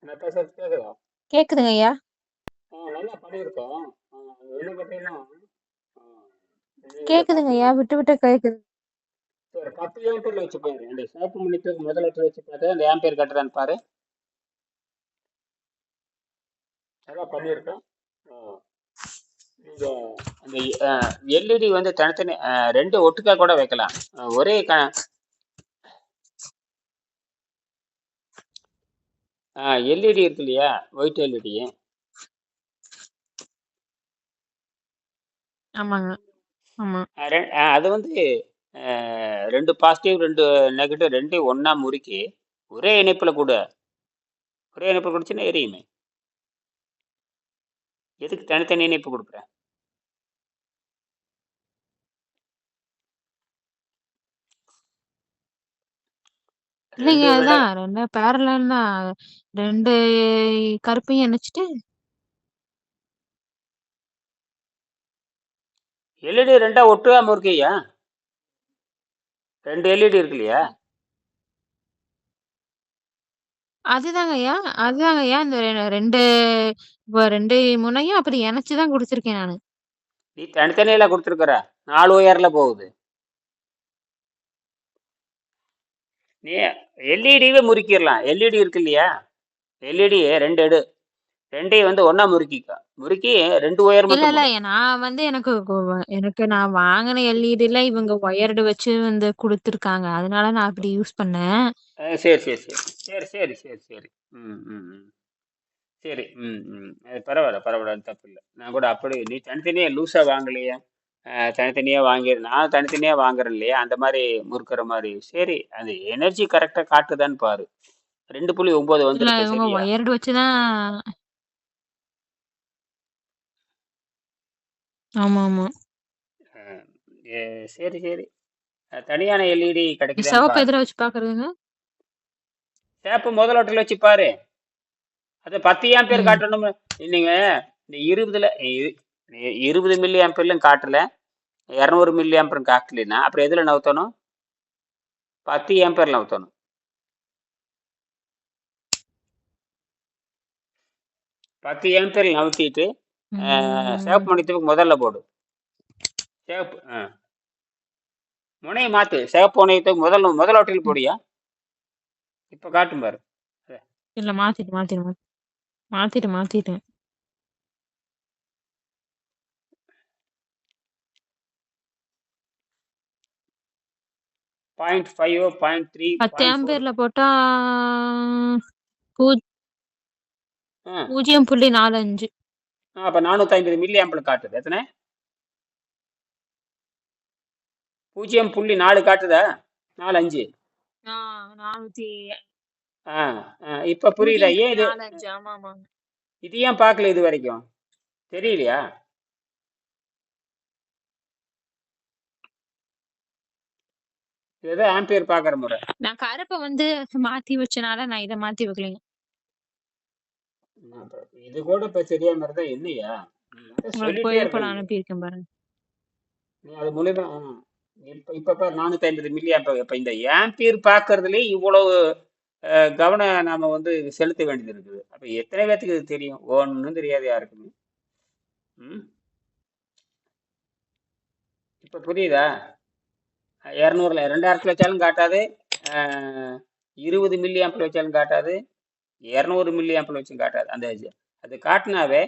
நான் பேசுறது கேக்குதா? கேக்குதுங்க ஐயா. நல்லா பண்ணியிருக்கோம். என்ன பார்த்தீங்கன்னா, ஆ, நீங்க கேக்குதுங்க 10 ஐயா. விட்டு விட்டு கேக்குது. சரி 10 ஆம்பியர்ல வச்சு பாரு. இந்த சிவப்பு மணிக்கு முதல் இடத்துல வச்சு பாரு. அந்த ஆம்பியர் கட்டுறான்னு பாரு. நல்லா பண்ணியிருக்கோம். ஆ, நீங்க அந்த எல்இடி வந்து தனித்தனி ரெண்டு ஒட்டுக்கா கூட வைக்கலாம். ஒரே எல்இடி இருக்கு இல்லையா, ஒயிட் எல்இடி. ஆமாங்க. ஆமா. அது வந்து ரெண்டு பாசிட்டிவ் ரெண்டு நெகட்டிவ் ரெண்டையும் ஒண்ணா முறுக்கி ஒரே இணைப்புல கூட ஒரே இணைப்பு கொடுச்சுன்னா எரியுமே. எதுக்கு தனித்தனி இணைப்பு கொடுக்குறேன்? இல்லைங்க, ரெண்டு விட அதான் 2 பேரலல் தான். 2 கருப்பையும் இணைச்சிட்டு எல்இடி ரெண்டா ஒட்டுவா முறுக்கியா? ரெண்டு எல்இடி இருக்கு இல்லையா? அதுதாங்க ஐயா. அதுதாங்க ஐயா. இந்த 2 2 முனையும் அப்படி இணைச்சு தான் குடுத்துருக்கேன் நானு. நீ தனித்தனியில கொடுத்துருக்குற 4 ஒயர்ல போகுது. நீ எல்இடிவே முறுக்கிடலாம். எல்இடி இருக்கு இல்லையா, எல்இடி ரெண்டு எடு, ரெண்டையும் வந்து ஒண்ணா முறுக்கிக்க, முறுக்கி ரெண்டு ஒயர் இல்ல, மட்டும் இல்ல. போடு. நான் வந்து எனக்கு நான் வாங்குன எல்இடில இவங்க ஒயர்டு வச்சு வந்து குடுத்துருக்காங்க. அதனால நான் அப்படி யூஸ் பண்ணேன். சரி சரி சரி சரி சரி சரி சரி. ம் ம் ம். சரி. ம் ம். அது பரவாயில்ல பரவாயில்ல, தப்பு இல்லை. நான் கூட அப்படி நீ தனித்தனியா லூஸா வாங்கலையே. தனித்தனியா வாங்கி நான் தனித்தனியா வாங்குறேன் இல்லையா, அந்த மாதிரி முறுக்கிற மாதிரி. சரி, அது எனர்ஜி கரெக்டா காட்டுதான்னு பாரு. 2.9 இல்ல, வந்திருக்கு இவங்க சரியா? ஒயர்டு வச்சு தான். ஆமாமா. அஹ், சரி சரி. தனியான எல்இடி கிடைக்குதான்னு சிவப்பு பாரு. எதுல வச்சு பாக்குறதுங்க? சேப்பு முதலோட்டில் வச்சு பாரு. அது 10 ஆம்பியர் ம். காட்டணும். நீங்க இந்த 20 மில்லி ஆம்பியர்லும் காட்டல, 200 மில்லி ஆம்பியரும் காட்டலைன்னா அப்புறம் எதுல நவுத்தணும்? 10 ஆம்பியர்ல நவுத்தணும். 10 ஆம்பியர்ல நவுத்திட்டு ம். சேவ் மணித்துக்கு முதல்ல போடு. சேவ் முனையை மாத்து. சேவ் முனையத்துக்கு முதலோட்டில் போடியா. இப்ப காட்டும் பாரு. இல்ல, மாத்திட்டேன். 0.5 0.3 10 0.4. ஆம்பியர்ல போட்டா பூ 0.45. அப்ப 450 மில்லி ஆம்பியர் காட்டுது. எத்தனை? 0.4 காட்டுதா? 4.5. 400. இப்ப புரியுதா ஏன் இது? 0.45. ஆமாமா. இது ஏன் பார்க்கல இது வரைக்கும்? தெரியலையா? இதுதான் ஆம்பியர் பார்க்குற முறை. நான் கருப்பை வந்து மாத்தி வச்சனால நான் இதை மாத்தி வைக்கலைங்க. இது கூட இப்ப தெரியாம இருந்தா என்னையா? உங்களுக்கு சொல்லிட்டே புகைப்படம் இருக்கீங்க. அனுப்பியிருக்கேன் பாருங்க. நீ அது மூலியமா இப்ப பாரு 450 மில்லி ஆம்பியர். இப்ப இந்த ஆம்பியர் பார்க்கறதுலயே இவ்வளவு கவனம் நாம வந்து செலுத்த வேண்டியது இருக்குது. அப்ப எத்தனை பேத்துக்கு இது தெரியும்? ஒன்னும் தெரியாது யாருக்குமே. ம். இப்ப புரியுதா? 200ல 2000 வச்சாலும் காட்டாது, 20 மில்லி ஆம்பியர் வச்சாலும் காட்டாது, 200 மில்லி ஆம்பியர் வச்சும் காட்டாது. அது காட்டினாவே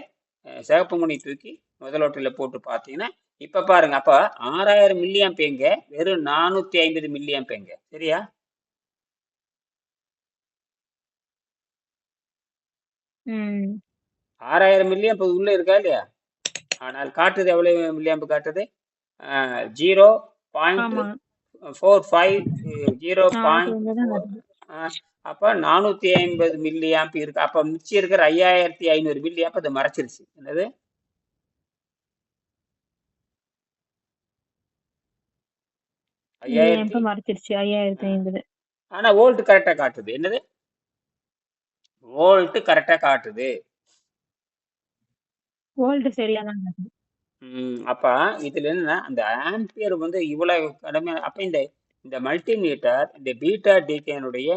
சிவப்பு மணி தூக்கி முதலோட்டில் போட்டு பார்த்தீங்கன்னா, இப்ப பாருங்க. அப்ப 6000 மில்லி ஆம்ப் எங்க, வெறும் 450 மில்லி ஆம்ப் எங்க, சரியா? ம். 6000 மில்லி ஆம்ப் உள்ள இருக்கா இல்லையா? ஆனால் காட்டுது எவ்வளவு மில்லி ஆம்ப் காட்டுது? 0.45 0.4. அப்ப 450 மில்லி ஆம்ப் இருக்கு. அப்ப மிச்சம் இருக்கிற 5500 மில்லி ஆம்ப் அதை மறைச்சிருச்சு. என்னது? 5000. மறைச்சிருச்சு 5500. ஆனா வோல்ட் கரெக்டா காட்டுது. என்னது? வோல்ட் கரெக்டா காட்டுது. வோல்ட் சரியா தான் காட்டுது. அப்ப இதுல என்ன, அந்த ஆம்பியர் வந்து இவ்வளவு கடமை. அப்ப இந்த இந்த மல்டிமீட்டர் இந்த பீட்டா டிகேனுடைய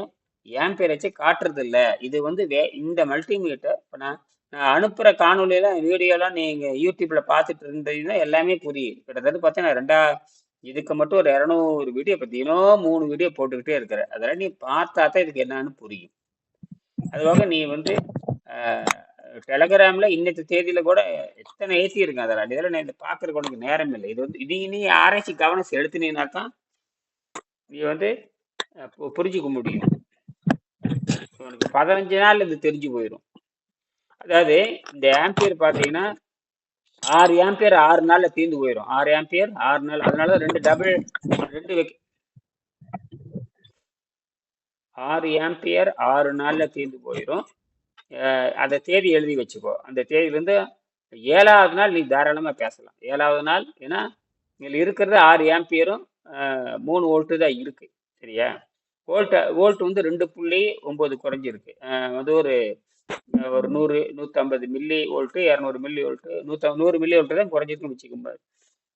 ஆம்பியர் வச்சு காட்டுறது இல்ல. இது வந்து இந்த மல்டிமீட்டர் இப்போ நான் அனுப்புற காணொலியெல்லாம் வீடியோலாம் நீங்க யூடியூப்ல பார்த்துட்டு இருந்தீங்கன்னா எல்லாமே புரியுது. கிட்டத்தட்ட பார்த்தீங்கன்னா இதுக்கு மட்டும் ஒரு 200 வீடியோ, இப்போ தினம் 3 வீடியோ போட்டுக்கிட்டே இருக்கிற. அதெல்லாம் நீ பார்த்தா தான் இதுக்கு என்னன்னு புரியும். அதுவாக நீ வந்து டெலகிராம்ல இன்னைக்கு தேதியில கூட எத்தனை ஏற்றி இருக்கு. அதெல்லாம் இதெல்லாம் நான் பார்க்கறதுக்கு உனக்கு நேரம் இல்லை. இது வந்து இது நீ ஆராய்ச்சி கவனம் செலுத்தினீங்கன்னா தான் நீ வந்து புரிஞ்சுக்க முடியும். உனக்கு 15 நாள் இது தெரிஞ்சு போயிடும். அதாவது இந்த ஆம்பியர் பார்த்தீங்கன்னா 6 ஆம்பியர் 6 நாள்ல தீர்ந்து போயிடும். 6 ஆம்பியர் 6 நாள். அதனால ரெண்டு 6 ஆம்பியர் 6 நாள்ல தீர்ந்து போயிடும். அந்த தேதி எழுதி வச்சுக்கோ. அந்த தேதியிலேருந்து 7வது நாள் நீ தாராளமா பேசலாம். 7வது நாள், ஏன்னா இதில் இருக்கிறது 6 ஆம்பியரும் 3 வோல்ட்டு தான் இருக்கு. சரியா? வோல்ட் வந்து 2.9 குறைஞ்சிருக்கு. வந்து ஒரு 100 150 milli volt, 200 milli volt, 100 milli volt தான் குறைஞ்சிருக்குன்னு வச்சுக்கோங்க.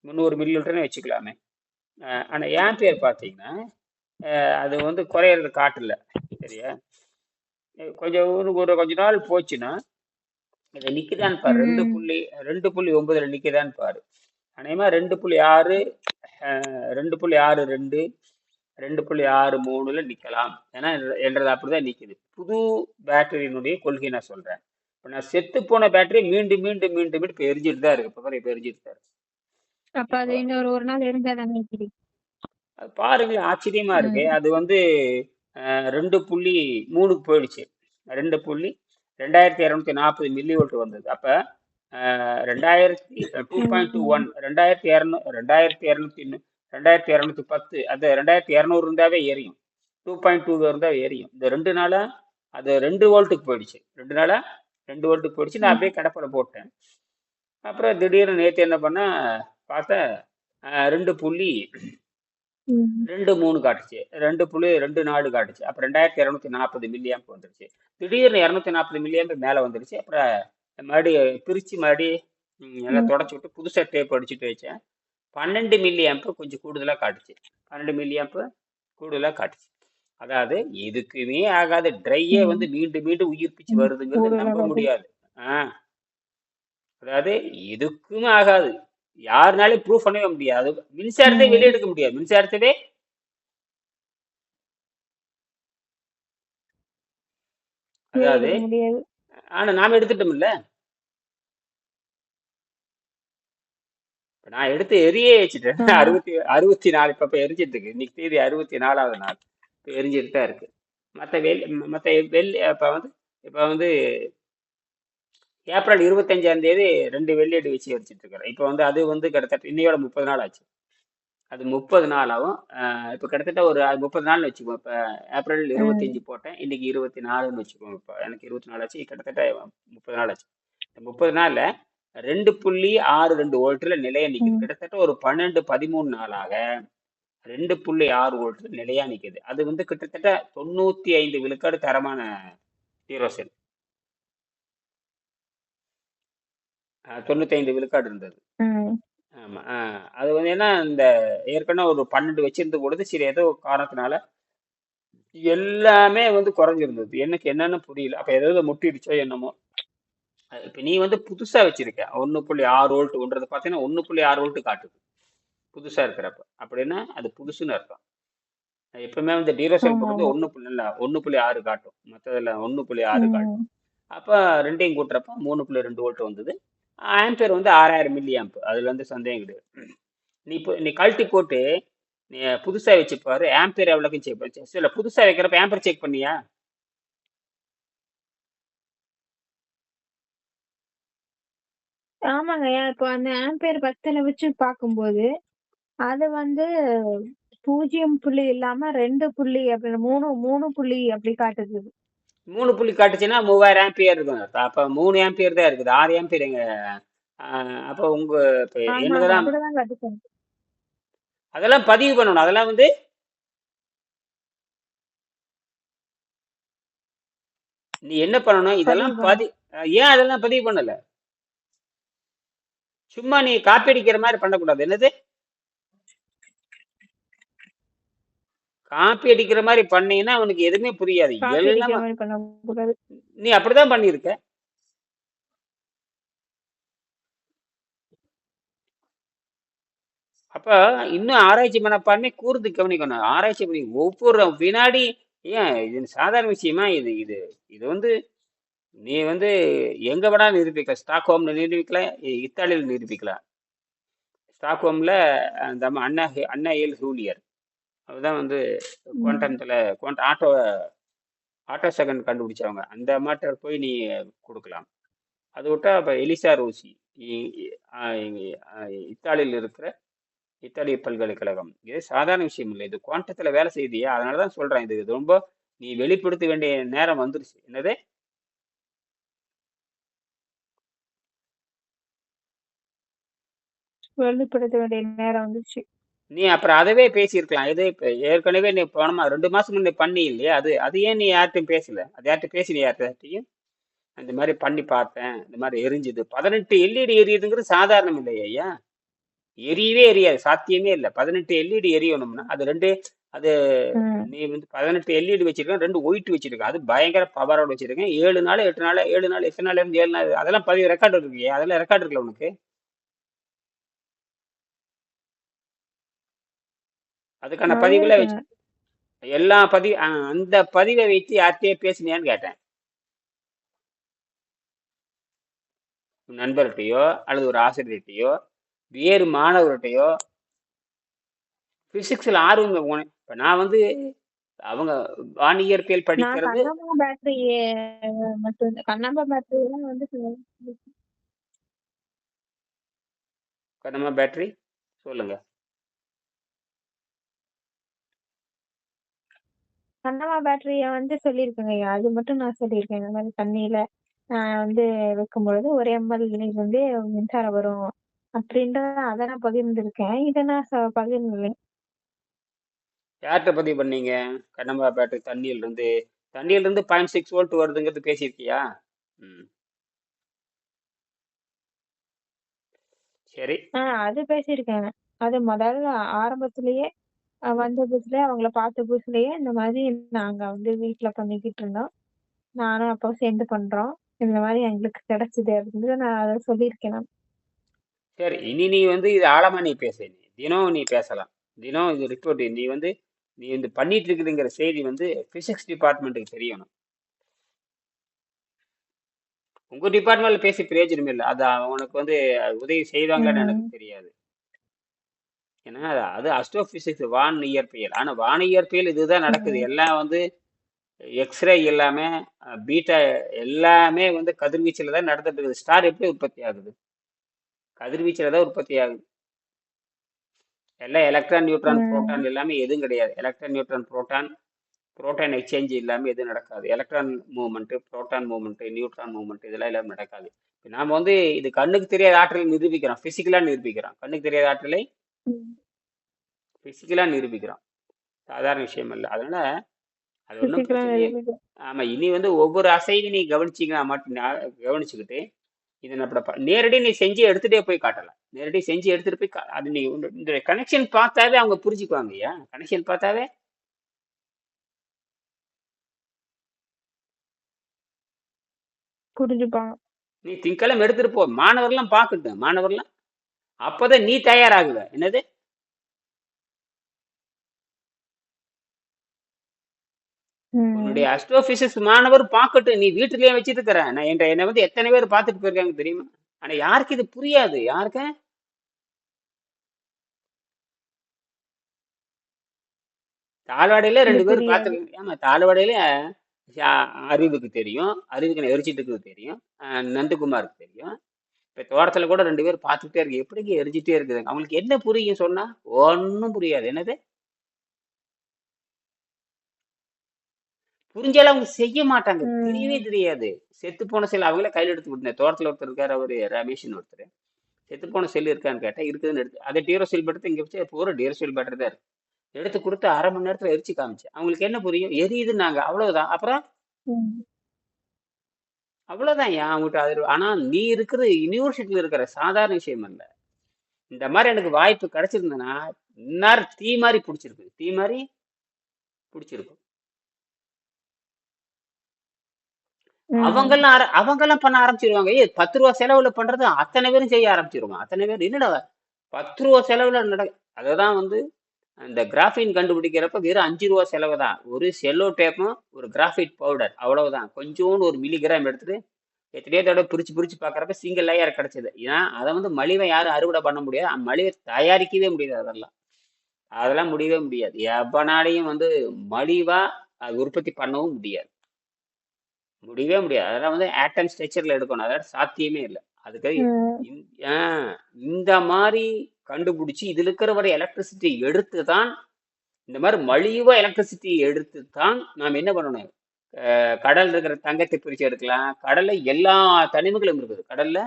300 மில்லி வோல்ட்டுன்னு வச்சுக்கலாமே. ஆனால் ஆம்பியர் பார்த்தீங்கன்னா அது வந்து குறையிறது காட்டல. சரியா? கொஞ்ச நாள் போச்சுன்னா இதை நிக்குதான்னு பாரு. 2.9 நிக்குதான்னு பாரு. அநேகமா 2.6 2.62 2.63 நிக்கலாம். ஏன்னா என்றது அப்படிதான் நிக்குது. புது பேட்டரியினுடைய கொள்கை நான் சொல்றேன். இப்போ நான் செத்து போன பேட்டரி மீண்டும் மீண்டும் மீண்டும் மீண்டும் இப்போ எரிஞ்சிட்டு தான் இருக்கு. இப்போ எரிஞ்சிட்டு தான் இருக்கு. அப்ப அது இன்னொரு ஒரு நாள் இருந்தா தானே தெரியும். அது பாருங்களேன், ஆச்சரியமா இருக்கு. அது வந்து 2.3 போயிடுச்சு. 2240 மில்லி வோல்ட் வந்தது. அப்ப 2.21 2210 அது 2200 இருந்தாவே எரியும். 2.2 இருந்தா எரியும். இந்த 2 நாளா அது 2 வோல்ட்டுக்கு போயிடுச்சு. 2 நாளா 2 வோல்ட்டுக்கு போயிடுச்சு. நான் அப்படியே கடப்பட போட்டேன். அப்புறம் திடீர்னு நேற்று என்ன பண்ண பார்த்தேன், 2.23 காட்டுச்சு. 2.24 காட்டுச்சு. அப்போ 2240 மில்லி ஆம்ப் வந்துருச்சு. திடீர்னு 240 மில்லி ஆம்ப் மேலே வந்துருச்சு. அப்புறம் மறுபடியும் பிரித்து எல்லாம் தொடச்சி விட்டு புதுசாக டேப் அடிச்சுட்டு வச்சேன். 12 மில்லி ஆம்ப் கொஞ்சம் கூடுதலாக காட்டுச்சு. 12 மில்லி ஆம்ப் கூடுதலாக காட்டுச்சு. அதாவது எதுக்குமே ஆகாத ட்ரையே வந்து மீண்டும் மீண்டும் உயிர்ப்பிச்சு வருதுங்கிறது நம்ப முடியாது. அதாவது எதுக்குமே ஆகாது. யாருனாலும் ப்ரூவ் பண்ணவே முடியாது. மின்சாரத்தை வெளியெடுக்க முடியாது. மின்சாரத்தவே அதாவது ஆனா நாம எடுத்துட்டோம்ல. நான் எடுத்து எரியே வச்சுட்டேன். 64 இப்ப எரிஞ்சிட்டு இருக்கு. இன்னைக்கு தேதி 64வது நாள். இப்போ எரிஞ்சிட்டு தான் இருக்கு. மற்ற இப்ப வந்து ஏப்ரல் 25ஆம் தேதி 2 வெள்ளியடி வச்சு எரிச்சிட்டு இருக்கிறேன். இப்போ வந்து அது வந்து கிட்டத்தட்ட இன்னையோட 30 நாள் ஆச்சு. அது 30 நாள் ஆகும். இப்போ கிட்டத்தட்ட ஒரு 30 நாள்னு வச்சுக்கோ. இப்போ ஏப்ரல் 25 போட்டேன், இன்னைக்கு 24ன்னு வச்சுக்கோங்க. இப்போ எனக்கு 24 ஆச்சு, கிட்டத்தட்ட 30 நாள் ஆச்சு. 30 நாள்ல 2.62 வோல்ட்ல நிலையா நிக்குது. கிட்டத்தட்ட ஒரு 12-13 நாளாக 2.6 வோல்ட்ல நிலையா நிக்குது. அது வந்து கிட்டத்தட்ட 95 விழுக்காடு தரமான ஹீரோ செல். 95 விழுக்காடு இருந்தது. ஆமா. அது வந்து ஏன்னா இந்த ஏற்கனவே ஒரு 12 வச்சிருந்த பொழுது சரி ஏதோ காரணத்தினால எல்லாமே வந்து குறைஞ்சிருந்தது. எனக்கு என்னன்னு புரியல. அப்ப ஏதாவது முட்டிடுச்சோ என்னமோ. இப்ப நீ வந்து புதுசா வச்சிருக்க 1.6 வோல்ட்ன்றது பாத்தீங்கன்னா 1.6 வோல்ட் காட்டுது புதுசா இருக்கிறப்ப. அப்படின்னா அது புதுசுன்னு அர்த்தம். எப்பவுமே வந்து டீரோசெல் போடுறது 1.6 காட்டும். மற்றதுல 1.6 காட்டும். அப்ப ரெண்டையும் கூட்டுறப்ப 3.2 வோல்ட் வந்தது. ஆம்பியர் வந்து 6000 மில்லி ஆம்ப். அதுல வந்து சந்தேகம் கிடையாது. நீ கழட்டி போட்டு நீ புதுசா வச்சு பாரு, ஆம்பியர் எவ்வளோக்கு செக் பண்ணி. இல்ல புதுசா வைக்கிறப்ப ஆம்பியர் செக் பண்ணியா? ஆமாங்க. இப்போ அந்த ஆம்பியர் 10ல வச்சு பார்க்கும்போது அது வந்து 0 புள்ளி இல்லாம 2 புள்ளி அப்படி 3 புள்ளி அப்படி காட்டுது. 3 புள்ளி காட்டுச்சுன்னா 3000 ஆம்பியர் இருக்கும். அப்ப 3 ஆம்பியர் தான் இருக்குது. 6 ஆம்பியர் எங்க? அப்ப உங்க என்னதெல்லாம் அதெல்லாம் பதிவு பண்ணணும். அதெல்லாம் வந்து நீ என்ன பண்ணணும், இதெல்லாம் ஏன் அதெல்லாம் பதிவு பண்ணல? சும்மா நீ காப்பி அடிக்கிற மாதிரி பண்ணக்கூடாது. என்னது காப்பி அடிக்கிற மாதிரி பண்ணீங்கன்னா அவனுக்கு எதுவுமே புரியாது. காப்பி அடிக்கிற எல்லாமே மாதிரி பண்ணக்கூடாது. நீ அப்படிதான் பண்ணியிருக்க. அப்ப இன்னும் ஆராய்ச்சி மனப்பான்மை கூர்ந்து கவனிக்கணும். ஆராய்ச்சி பண்ணி ஒவ்வொரு வினாடி. ஏன் இது சாதாரண விஷயமா? இது இது இது வந்து நீ எங்க வேணாலும் நிரூபிக்கலாம். ஸ்டாக்ஹோம்ல நிரூபிக்கலாம், இத்தாலியில் நிரூபிக்கலாம். ஸ்டாக்ஹோம்ல அந்த அண்ணா அண்ணா ஏல் ஹூலியர் அவர்தான் ம். குவாண்டம்ல ஆட்டோ ஆட்டோ செகண்ட் கண்டுபிடிச்சவங்க. அந்த அம்மாட்ட போய் நீ கொடுக்கலாம். அது விட்டா இப்ப எலிசா ரோசி, இ- இ- ஆ- இத்தாலியில் இருக்கிற இத்தாலிய பல்கலைக்கழகம். இது சாதாரண விஷயம் இல்லை. இது குவாண்டத்துல வேலை செய்தியா? அதனாலதான் சொல்றேன். இது ரொம்ப நீ வெளிப்படுத்த வேண்டிய நேரம் வந்துருச்சு. என்னது? வெளிப்படுத்த வேண்டிய நேரம் வந்துச்சு. நீ அப்புறம் அதவே பேசியிருக்கலாம். இது இப்ப ஏற்கனவே நீ போனமா 2 மாசம் முன்னே பண்ணி இல்லையா? அது அது ஏன் நீ யார்கிட்டயும் பேசல? அது யார்கிட்ட பேசினி? யார்கிட்டயும் இந்த மாதிரி பண்ணி பார்த்தேன், இந்த மாதிரி எரிஞ்சுது. 18 எல்இடி எரியுதுங்கிறது சாதாரணம் இல்லையா ஐயா? எரியவே எரியாது, சாத்தியமே இல்லை. 18 எல்இடி எரியணும்னா அது ரெண்டு. அது ம். நீ 18 எல்இடி வச்சிருக்கேன், 2 ஒயிட் வச்சிருக்கேன். அது பயங்கர பவரோட வச்சிருக்கேன். 7 நாள் 8 நாள் 7 நாள் எத்தனை நாள் இருந்து 7 நாள் அதெல்லாம் பதிவு ரெக்கார்டு இருக்கு. அதெல்லாம் ரெக்கார்டு இருக்குல்ல உனக்கு? அதுக்கான நிறைய பதிவுல வச்சு இருக்குங்க. எல்லா பதிவு அந்த பதிவை வைத்து யார்கிட்டயே பேசினியான்னு கேட்டேன். உன் நண்பர்கிட்டயோ அல்லது ஒரு ஆசிரியர்கிட்டயோ வேறு மாணவர்கிட்டயோ பிசிக்ஸ்ல ஆர்வம் இப்ப நான் அவங்க வானியற்பியல் நான் படிக்கிறது. கண்ணம்மா பேட்டரி மட்டும் கண்ணம்மா பேட்டரி எல்லாம் நம்ம பேட்டரி சொல்லுங்க. கண்ணம்மா பேட்டரிய சொல்லியிருக்கேங்க ஐயா. அது மட்டும் நான் சொல்லியிருக்கேன். இந்த மாதிரி தண்ணியில வைக்கும் பொழுது 1 ml இருந்து மின்சாரம் வரும் அப்படின்ற அதை நான் பகிர்ந்திருக்கேன். இதை நான் பகிர்ந்தேன். யார்கிட்ட பதிவு பண்ணீங்க? கண்ணம்மா பேட்டரி தண்ணியில இருந்து 0.6 வோல்ட் வருதுங்கிறது பேசியிருக்கியா? ம். சரி. அது பேசியிருக்கேன். அது முதல்ல ஆரம்பத்திலேயே வந்த புதுசுல அவங்கள பார்த்த புதுசுலயே இந்த மாதிரி நாங்க வீட்டுல பண்ணிக்கிட்டு இருந்தோம். நானும் அப்போ சேர்ந்து பண்றோம். இந்த மாதிரி எங்களுக்கு கிடைச்சது அப்படின்னு நான் அதை சொல்லியிருக்கேன் நான். சரி, இனி நீ இது ஆழமா நீ பேச. நீ தினம் நீ பேசலாம். தினம் இது ரிப்போர்ட் நீ பண்ணிட்டு இருக்குதுங்கிற செய்தி பிசிக்ஸ் டிபார்ட்மெண்ட்டுக்கு தெரியணும். உங்க டிபார்ட்மெண்ட்ல பேசி பிரயோஜனம் இல்லை. அது உனக்கு உதவி செய்வாங்கன்னு எனக்கு ம். தெரியாது. ஏன்னா அது அஸ்ட்ரோ பிசிக்ஸ், வான் இயற்பியல். ஆனா வான் இயற்பியல் இதுதான் நடக்குது. ம். எல்லாம் எக்ஸ்ரே எல்லாமே பீட்டா எல்லாமே கதிர்வீச்சுல தான் நடந்துட்டு இருக்குது. ஸ்டார் எப்படி உற்பத்தி ஆகுது? கதிர்வீச்சுல தான் உற்பத்தி ஆகுது. எல்லாம் எலக்ட்ரான் நியூட்ரான் ம். புரோட்டான் எல்லாமே எதுவும் கிடையாது. எலக்ட்ரான் நியூட்ரான் புரோட்டான் எக்ஸ்சேஞ்ச் இல்லாமல் எதுவும் நடக்காது. Electron movement, proton movement, neutron movement இதெல்லாம் எல்லாமே நடக்காது. நாம இது கண்ணுக்கு தெரியாத ஆற்றலை நிரூபிக்கிறோம், பிசிக்கலா நிரூபிக்கிறோம். கண்ணுக்கு தெரியாத ஆற்றலை ம். பிசிக்கலா நிரூபிக்கிறோம். சாதாரண விஷயம் இல்லை. அதனால அது ஒன்றும் பிசிக்கலா பிரச்சனையே. ஆமா, இனி ஒவ்வொரு அசைவையும் நீ கவனிச்சிங்கன்னா மட்டும் கவனிச்சுக்கிட்டு இதை நம்ம நேரடி நீ செஞ்சு எடுத்துட்டே போய் காட்டலாம். நேரடி செஞ்சு எடுத்துட்டு போய் அது நீ இந்த கனெக்ஷன் பார்த்தாவே அவங்க புரிஞ்சுக்குவாங்க. ஐயா, கனெக்ஷன் பார்த்தாவே புரிஞ்சுப்பாங்க. நீ திங்கக்கிழமை எடுத்துட்டு போ. மாணவர்லாம் பார்க்கட்டும். மாணவர்லாம் அப்பதான் நீ தயாராகுவ. என்னது? உன்னுடைய ம். அஸ்ட்ரோபிசிக்ஸ் மாணவர் பார்க்கட்டும். நீ வீட்டிலேயே வச்சுட்டு இருக்கிற. நான் என்னை எத்தனை பேர் பார்த்துட்டு போயிருக்காங்க தெரியுமா? ஆனா யாருக்கு இது புரியாது. யாருக்கு தாழ்வாடையில இது 2 பேர் புரியாது. பார்த்து. ஆமா, தாழ்வாடையில அறிவுக்கு தெரியும். அறிவுக்கு நான் எரிச்சிட்டு தெரியும். நந்தகுமாருக்கு தெரியும். இப்ப தோட்டத்துல கூட 2 பேர் பார்த்துட்டே இருக்கு. எப்படிங்க எரிஞ்சிட்டே இருக்குது? அவங்களுக்கு என்ன புரியும் சொன்னா? ஒன்னும் புரியாது. என்னது? புரிஞ்சாலும் அவங்க செய்ய மாட்டாங்க. தெரியவே ம். தெரியாது. செத்து போன செல் அவங்களே கையில எடுத்து விட்டேன். தோட்டத்துல ஒருத்தர் இருக்காரு, அவரு ரமேஷ்னு ஒருத்தர். செத்து போன செல் இருக்கான்னு கேட்டா இருக்குதுன்னு எடுத்து அதை டியூரோசில் எடுத்து இங்க வச்சு பூரா டியூரோசில் பேட்டரி தான் இருக்கு. எடுத்து கொடுத்து 1/2 மணி நேரத்துல எரிச்சு காமிச்சு. அவங்களுக்கு என்ன புரியும்? எரியுதுன்னாங்க, அவ்வளவுதான். அப்புறம் ம். அவ்வளவுதான். ஏன் அவங்ககிட்ட அது ஆனா நீ இருக்கிற யூனிவர்சிட்டியில இருக்கிற சாதாரண விஷயம் இல்ல. இந்த மாதிரி எனக்கு வாய்ப்பு கிடைச்சிருந்ததுன்னா இந்நேரம் தீ மாதிரி பிடிச்சிருக்கு. தீ மாதிரி பிடிச்சிருக்கும். ம். அவங்கெல்லாம் பண்ண ஆரம்பிச்சிருவாங்க. 10 ரூபா செலவுல பண்றது அத்தனை பேரும் செய்ய ஆரம்பிச்சிருவாங்க. அத்தனை பேர் என்னடா 10 ரூபா செலவுல அததான் வந்து அந்த கிராஃபின் கண்டுபிடிக்கிறப்ப வெறும் 5 ரூபா செலவு தான். ஒரு செல்லோ டேப்பும் ஒரு கிராஃபைட் பவுடர் அவ்வளவுதான். கொஞ்சோண்டு ஒரு மில்லிகிராம் எடுத்துட்டு எத்தனையோ தடவை பிரிச்சு பிரிச்சு பார்க்கறப்ப சிங்கிள் லேயர் கிடைச்சது. ஏன்னா அதை வந்து மலிவை யாரும் அறுவடை பண்ண முடியாது. மலிவை தயாரிக்கவே முடியாது. அதெல்லாம் அதெல்லாம் முடியவே முடியாது. எவனாலையும் வந்து மலிவா அது உற்பத்தி பண்ணவும் முடியாது. முடியவே முடியாது. அதெல்லாம் வந்து ஆட்டம் ஸ்ட்ரக்சர்ல எடுக்கணும். அதோட சாத்தியமே இல்லை. அதுக்கு ம். இந்த மாதிரி கண்டுபிடிச்சு இதுல இருக்கிற வரை எலக்ட்ரிசிட்டி எடுத்து தான், இந்த மாதிரி மலிவா எலக்ட்ரிசிட்டி எடுத்து தான் நாம் என்ன பண்ணணும்? கடல்ல இருக்கிற தங்கத்தை பிரிச்சு எடுக்கலாம். கடல்ல எல்லா தனிமங்களும் இருக்குது. கடல்ல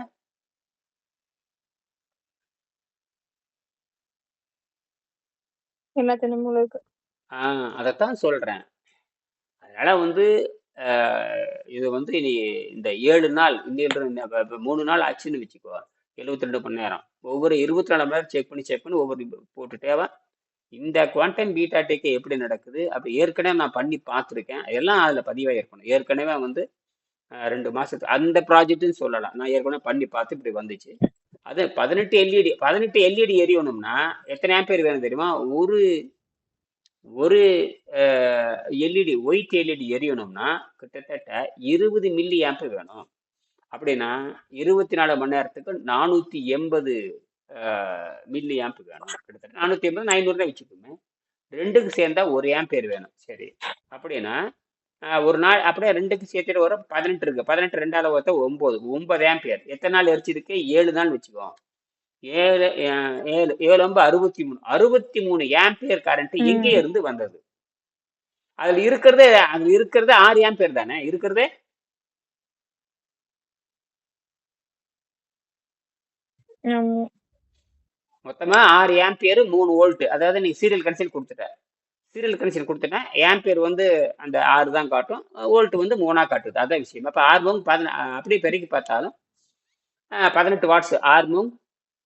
எல்லாத்துலயும் இருக்கு. அதைத்தான் சொல்றேன். அதனால வந்து இது வந்து இனி இந்த 7 நாள் இன்னிலிருந்து 3 நாள் ஆச்சுன்னு வச்சுக்கோ. 72 மணி நேரம் ஒவ்வொரு 24 மணி நேரம் செக் பண்ணி ஒவ்வொரு போட்டுட்டேவா. இந்த குவாண்டம் பீட்டா டேக்கை எப்படி நடக்குது அப்படி ஏற்கனவே நான் பண்ணி பார்த்துருக்கேன். எல்லாம் அதில் பதிவாயிருக்கணும். ஏற்கனவே வந்து 2 மாசத்துக்கு அந்த ப்ராஜெக்ட்னு சொல்லலாம். நான் ஏற்கனவே பண்ணி பார்த்து இப்படி வந்துச்சு. அது 18 எல்இடி எரியணும்னா எத்தனை ஆம்பேர் வேணும் தெரியுமா? ஒரு ஒரு எல்இடி ஒயிட் எல்இடி எரியணும்னா கிட்டத்தட்ட 20 மில்லி ஆம்பர் வேணும். அப்படின்னா 24 மணி நேரத்துக்கு 480 மில்லி ஆம்ப் வேணும். கிட்டத்தட்ட 480 500 தான் வச்சுக்கோங்க. ரெண்டுக்கு சேர்ந்தா 1 ஆம்பேர் வேணும். சரி, அப்படின்னா ஒரு நாள் அப்படியே ரெண்டுக்கு சேர்த்துட்டு வர 18 இருக்கு. 18 2ஆல ஒருத்த 9 ஆம்பியர். எத்தனை நாள் எரிச்சிருக்கு? 7 நாள் வச்சுக்கோ. 7 7 7 63 63 ஆம்பியர் கரண்ட் எங்கே ம். இருந்து வந்தது? அதுல இருக்கிறது 6 ஆம்பியர் தானே இருக்கிறது. ஆமா. மொத்தமா 6 ஆம்பியர் 3 வோல்ட். அதாவது நீ சீரியல் கனெக்ஷன் கொடுத்துட்ட ஆம்பியர் வந்து அந்த 6 தான் காட்டும். வோல்ட் வந்து 3ஆ காட்டுது. அதான் விஷயம். அப்ப 6 அப்படியே பெருக்கி பார்த்தாலும் 18 வாட்ஸ். 6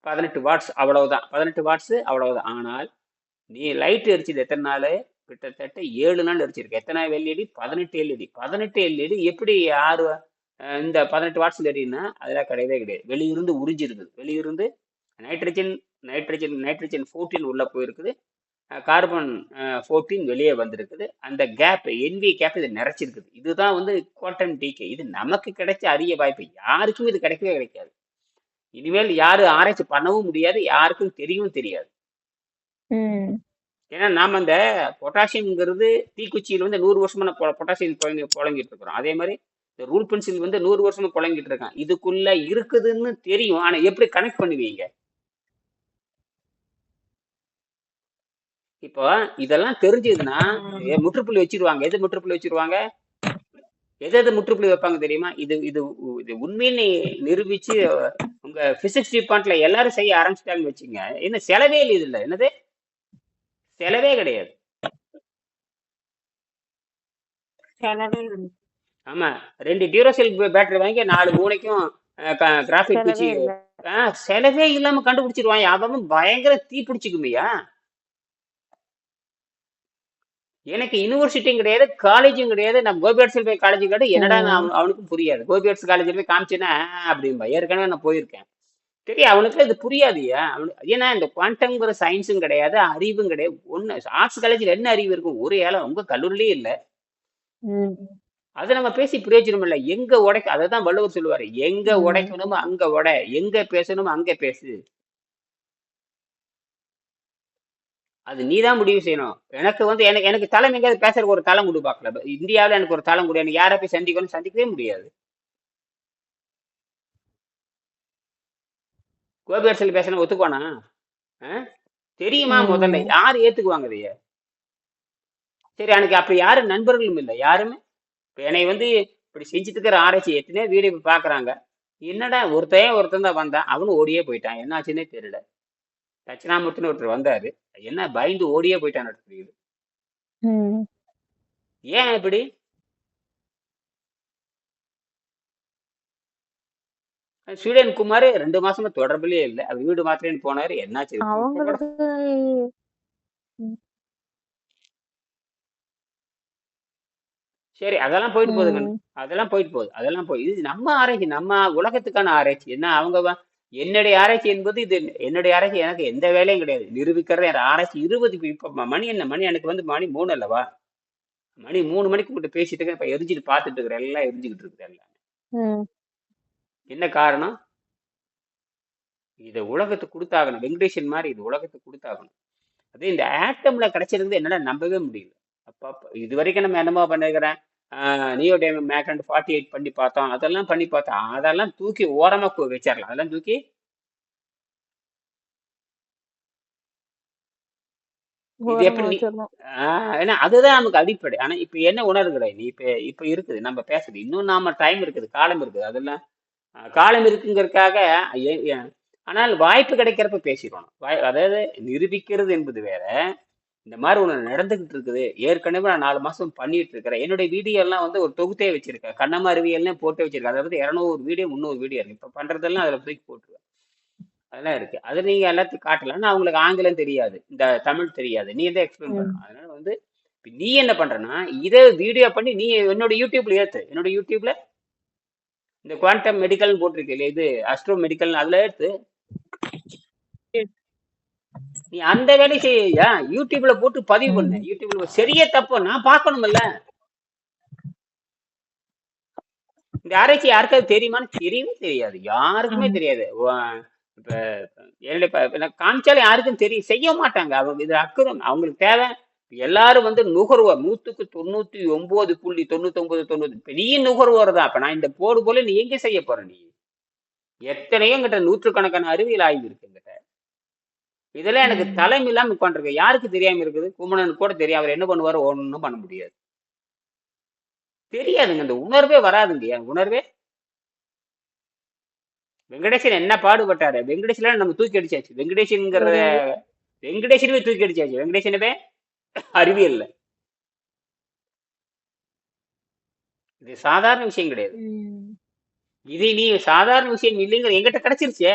18 வாட்ஸ் அவ்வளவுதான். 18 வாட்ஸ் அவ்வளவுதான். ஆனால் நீ லைட் எரிச்சது எத்தனை நாள்? கிட்டத்தட்ட 7 நாள் எரிச்சிருக்கு. எத்தனை எல்இடி? 18 எல்இடி. 18 எல்இடி எப்படி 6 இந்த 18 வாட்ஸ்ல எரியுன்னா அதெல்லாம் கிடையவே கிடையாது. வெளியிருந்து உறிஞ்சிருக்குது. வெளியிருந்து நைட்ரஜன் நைட்ரஜன் 14 உள்ள போயிருக்குது. கார்பன் 14 வெளியே வந்திருக்குது. அந்த கேப் என்வி கேப் இது நிறைச்சிருக்குது. இதுதான் வந்து குவாண்டம் டிகே. இது நமக்கு கிடைச்ச அரிய வாய்ப்பு. யாருக்கும் இது கிடைக்கவே கிடைக்காது. இனிமேல் யாரும் ஆராய்ச்சி பண்ணவும் முடியாது. யாருக்கும் தெரியவும் தெரியாது. ம். ஏன்னா நாம அந்த பொட்டாசியம்ங்கிறது தீக்குச்சியில் வந்து 100 வருஷமா பொட்டாசியம் புழங்கிட்டு இருக்கிறோம். அதே மாதிரி இந்த ரூல் பென்சில் வந்து 100 வருஷமா புழங்கிட்டு இருக்கான். இதுக்குள்ள இருக்குதுன்னு தெரியும். ஆனா எப்படி கனெக்ட் பண்ணுவீங்க? இப்போ இதெல்லாம் தெரிஞ்சதுன்னா முற்றுப்புள்ளி வச்சிருவாங்க. எது முற்றுப்புள்ளி வச்சிருவாங்க? எது முற்றுப்புள்ளி வைப்பாங்க தெரியுமா? இது இது இது உண்மைன்னு நிரூபிச்சு உங்க பிசிக்ஸ் டிபார்ட்மெண்ட்ல எல்லாரும் செய்ய ஆரம்பிச்சிட்டாங்கன்னு வச்சுங்க. என்ன செலவே இல்லை. இதுல என்னது செலவே கிடையாது. ஆமா, 2 டியூரோசெல் பேட்டரி வாங்கி 4 மூளைக்கும் கிராஃபைட் செலவே பூச்சி இல்ல. செலவே இல்லாம கண்டுபிடிச்சிருவாங்க. அவன் பயங்கர தீ பிடிச்சிக்குமையா. எனக்கு யூனிவர்சிட்டியும் கிடையாது, காலேஜும் கிடையாது. நம்ம கோபியாட்சியில் போய் காலேஜும் கிடையாது. என்னடா ம். அவனுக்கும் புரியாது. கோபியாட்ஸ் காலேஜில் போய் காமிச்சேன்னா அப்படின்பா. ஏற்கனவே நான் போயிருக்கேன். சரி, அவனுக்கு இது புரியாதுயா. ஏன்னா இந்த குவாண்டம்ங்கிற சயின்ஸும் கிடையாது, அறிவும் கிடையாது. ஒண்ணு ஆர்ட்ஸ் காலேஜில் என்ன அறிவு இருக்கும்? ஒரு ஏழை உங்க கல்லூரிலேயே இல்லை. ம். அதை நம்ம பேசி பிரயோஜனம் இல்லை. எங்க உடைக்க அதைதான் வள்ளுவர் சொல்லுவாரு. எங்க ம். உடைக்கணுமோ அங்க உடை, எங்க பேசணுமோ அங்க பேசு. அது நீதான் முடிவு செய்யணும். எனக்கு வந்து எனக்கு தளம் எங்கேயாவது பேசுறதுக்கு ஒரு தளம் கொடு பார்க்கல. இந்தியாவில் எனக்கு ஒரு தளம் கொடு. எனக்கு யாரை போய் சந்திக்கணும்? சந்திக்கவே முடியாது. கோபியரசில் பேசணும் ஒத்துக்குவானா? தெரியுமா? முதல்ல ம். யாரு ஏத்துக்குவாங்க இதைய? சரி, எனக்கு அப்படி யாரும் நண்பர்களும் இல்லை. யாருமே இப்ப என்னை வந்து இப்படி செஞ்சுட்டு இருக்கிற ஆராய்ச்சி எத்தனையோ வீடியோ பாக்குறாங்க. என்னடா ஒருத்தன் தான் வந்தான், அவனும் ஓடியே போயிட்டான். என்ன ஆச்சுன்னே தெரியல. தட்சிணாமூர்த்தின்னு ஒருத்தர் வந்தாரு. என்ன பயந்து ஓடியே போயிட்டான் தெரியுது. ம். ஏன் இப்படி? ஸ்வீடன் குமார் 2 மாசமா தொடர்புலயே இல்லை. அவர் வீடு மாத்திரேன்னு போனாரு. என்னாச்சு? இப்ப கூட அவங்களுக்கு சரி, அதெல்லாம் போயிட்டு போகுதுங்க. ம். அதெல்லாம் போயிட்டு போகுது. அதெல்லாம் போய் இது நம்ம ஆராய்ச்சி, நம்ம உலகத்துக்கான ஆராய்ச்சி. என்ன அவங்க என்னுடைய ஆராய்ச்சி என்பது இது. என்னுடைய ஆராய்ச்சி எனக்கு எந்த வேலையும் கிடையாது. நிரூபிக்கிறது என் ஆராய்ச்சி. 20 இப்ப மணி என்ன மணி எனக்கு வந்து மணி 3 அல்லவா? மணி 3 மணிக்கு உங்கள்கிட்ட பேசிட்டு இருக்கேன். இப்ப எரிஞ்சிட்டு பார்த்துட்டு இருக்கிறேன். எல்லாம் எரிஞ்சுக்கிட்டு இருக்குது எல்லாம். ம். என்ன காரணம்? இதை உலகத்துக்கு கொடுத்தாகணும். வெங்கடேஷன் மாதிரி இது உலகத்துக்கு கொடுத்தாகணும். அது இந்த ஆட்டம்ல கிடைச்சிருந்தது என்னால நம்பவே முடியல. அப்ப இது வரைக்கும் நம்ம என்னமோ பண்ணிருக்கிறேன். நியோ டைம் மேக்ரண்ட் 48 பண்ணி பார்த்தோம். அதெல்லாம் பண்ணி பார்த்தோம். அதெல்லாம் தூக்கி ஓரமா வச்சிடலாம். அதெல்லாம் தூக்கி இது ஓரமா எப்படி நீ வச்சிடலாம். ஏன்னா அதுதான் நமக்கு அடிப்படை. ஆனா இப்ப என்ன உணர்கிற நீ இப்ப இப்ப இருக்குது நம்ம பேசுறது. இன்னும் நாம டைம் இருக்குது, காலம் இருக்குது. அதெல்லாம் காலம் இருக்குங்கிறதுக்காக ஆனால் வாய்ப்பு கிடைக்கிறப்ப பேசிடணும். அதாவது நிரூபிக்கிறது என்பது வேற. இந்த மாதிரி ஒண்ணு நடந்துகிட்டு இருக்குது. ஏற்கனவே நான் 4 மாசம் பண்ணிட்டு இருக்கிறேன். என்னுடைய வீடியோ எல்லாம் வந்து ஒரு தொகுத்தே வச்சிருக்கேன். கண்ணம்மா அறிவியல்னு போட்டு வச்சிருக்கேன். அதாவது 200 வீடியோ 300 வீடியோ இருக்கு. இப்ப பண்றதெல்லாம் அதுல தூக்கி போட்டுருவேன். அதெல்லாம் இருக்கு. அது நீங்க எல்லாத்தையும் காட்டலாம். ஆனா அவங்களுக்கு ஆங்கிலம் தெரியாது, இந்த தமிழ் தெரியாது. நீ தான் எக்ஸ்பிளைன் ம். பண்ணணும். அதனால வந்து இப்ப நீ என்ன பண்றன்னா, இதை வீடியோ பண்ணி நீ என்னோட யூடியூப்ல ஏத்து. என்னோட யூடியூப்ல இந்த குவாண்டம் மெடிக்கல் போட்டிருக்கீங்க, இது அஸ்ட்ரோ மெடிக்கல், அதுல எடுத்து சரி. நீ அந்த வேலையை செய்ய. யூடியூப்ல போட்டு பதிவு பண்ணு. ம். யூடியூப்ல சரியே தப்பு நான் பார்க்கணும்ல. இந்த ஆராய்ச்சி யாருக்காவது தெரியுமான்னு தெரியவே தெரியாது. யாருக்குமே ஆமா. தெரியாது. இப்ப என்னுடைய நான் காமிச்சாலும் யாருக்கும் தெரியும், செய்ய மாட்டாங்க. அவங்க இது அக்குறம். அவங்களுக்கு தேவை எல்லாரும் வந்து நுகர்வோர். 100%99.99 பெரிய நுகர்வோர் தான். அப்ப நான் இந்த போடு போல நீ எங்க செய்ய போற நீ? எத்தனையோ கிட்ட நூற்றுக்கணக்கான அறிவியல் ஆய்வு இருக்கு என்கிட்ட. இதெல்லாம் எனக்கு ம். தலைமை இல்லாம உட்காந்துருக்கு. யாருக்கு தெரியாம இருக்குது? குமணனுக்கு கூட தெரியும். அவர் என்ன பண்ணுவாரு? ஒண்ணும் பண்ண முடியாது. தெரியாதுங்க. இந்த உணர்வே வராதுங்க. என் உணர்வே. வெங்கடேசன் என்ன பாடுபட்டாரு? வெங்கடேசன் நம்ம தூக்கி அடிச்சாச்சு. வெங்கடேசன்ங்கிற ஒரு வெங்கடேசனவே தூக்கி அடிச்சாச்சு. வெங்கடேசனவே அறிவியல்ல. இது சாதாரண விஷயம் கிடையாது. ம். இது நீ சாதாரண விஷயம் இல்லைங்கிற எங்கிட்ட கிடைச்சிருச்சே.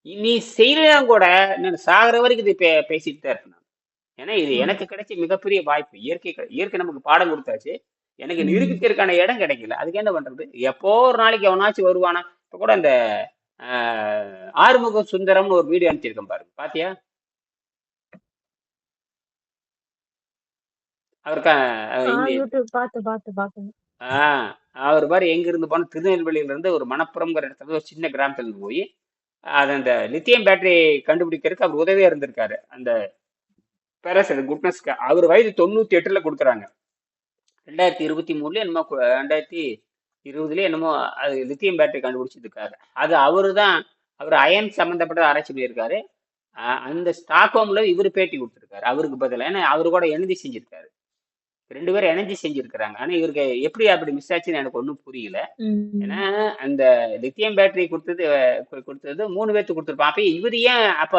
நீ செய்யலாம் கூட நான் சாகிற வரைக்கும் இது பேசிட்டு தான் இருக்கேன். ஏன்னா இது ம். எனக்கு கிடைச்ச மிகப்பெரிய வாய்ப்பு. இயற்கை இயற்கை நமக்கு பாடம் கொடுத்தாச்சு. எனக்கு ம். நிரூபிக்கிறதுக்கான இடம் கிடைக்கல. அதுக்கு என்ன பண்றது? எப்போ ஒரு நாளைக்கு எவனாச்சும் வருவானா? இப்ப கூட இந்த ஆறுமுக சுந்தரம்னு ஒரு வீடியோ அனுப்பிச்சிருக்கேன் பாருங்க. பாத்தியா? அவருக்கு இந்த யூடியூப் பார்த்து. ஆஹ் அவர் பாரு எங்க இருந்து போன திருநெல்வேலியில இருந்து ஒரு மணப்புறம்ங்கிற இடத்துல ஒரு சின்ன கிராமத்துல இருந்து போய் அது அந்த லித்தியம் பேட்டரி கண்டுபிடிக்கிறதுக்கு அவர் உதவியா இருந்திருக்காரு. அந்த பேரஸ் குட்னஸ்க்கு அவர் வயது 98ல கொடுக்குறாங்க. 2023 என்னமோ 2020 என்னமோ அது லித்தியம் பேட்டரி கண்டுபிடிச்சதுக்காக. அது அவரு தான். அவர் அயன் சம்பந்தப்பட்ட ஆராய்ச்சி பண்ணியிருக்காரு. அந்த ஸ்டாக்ஹோம்ல இவர் பேட்டி கொடுத்திருக்காரு அவருக்கு பதிலா. ஏன்னா அவரு கூட இணைஞ்சு செஞ்சிருக்காரு. 2 பேரும் இணைஞ்சு செஞ்சிருக்கிறாங்க. ஆனா இவருக்கு எப்படி அப்படி மிஸ் ஆச்சுன்னு எனக்கு ஒன்றும் புரியல. ஏன்னா ம். அந்த லித்தியம் பேட்டரி கொடுத்தது 3 பேர்த்துக்கு கொடுத்துருப்பான். அப்ப இவர் ஏன் அப்ப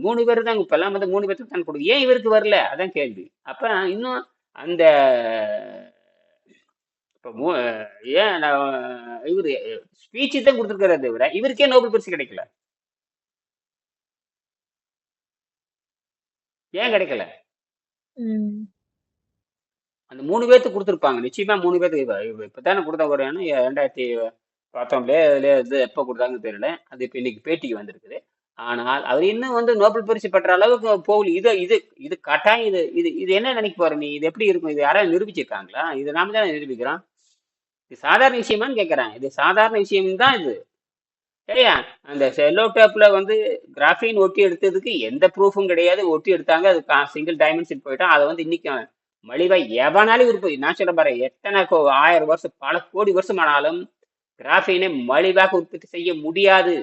3 பேர் தான் இப்ப எல்லாம் வந்து 3 பேர்த்துக்கு தான் கொடுக்கும். ஏன் இவருக்கு வரல? அதான் கேள்வி. அப்ப இன்னும் அந்த இப்ப ஏன் இவரு ஸ்பீச் தான் கொடுத்துருக்காரு தவிர இவருக்கே நோபல் பரிசு கிடைக்கல. ஏன் கிடைக்கல? ம். அந்த 3 பேர்த்துக்கு கொடுத்துருப்பாங்க. நிச்சயமா 3 பேர்த்துக்கு. இப்பதானே கொடுத்தா ஒரு 2019 இது எப்ப கொடுத்தாங்கன்னு தெரியல. அது இப்ப இன்னைக்கு பேட்டிக்கு வந்திருக்குது. ஆனால் அவர் இன்னும் வந்து நோபல் பரிசு பெற்ற அளவுக்கு போகல. இது இது இது கட்டாயம். இது இது இது என்ன நினைக்க போற நீ? இது எப்படி இருக்கும்? இது யாராவது நிரூபிச்சிருக்காங்களா? இது நாம தானே நிரூபிக்கிறோம். இது சாதாரண விஷயமான்னு கேட்கறேன். இது சாதாரண விஷயம் தான் இது. சரியா? அந்த செல்லோ டேப்ல வந்து கிராஃபின் ஒட்டி எடுத்ததுக்கு எந்த ப்ரூஃபும் கிடையாது. ஒட்டி எடுத்தாங்க, அது சிங்கிள் டைமென்ஷன் போயிட்டான். அதை வந்து இன்னைக்கு மலிவா எவனாலும் இருப்பது. நான் சொல்ல பாரு, எத்தனை 1000 வருஷம் பல கோடி வருஷம் ஆனாலும் கிராஃபினை மலிவாக உற்பத்தி செய்ய முடியாது.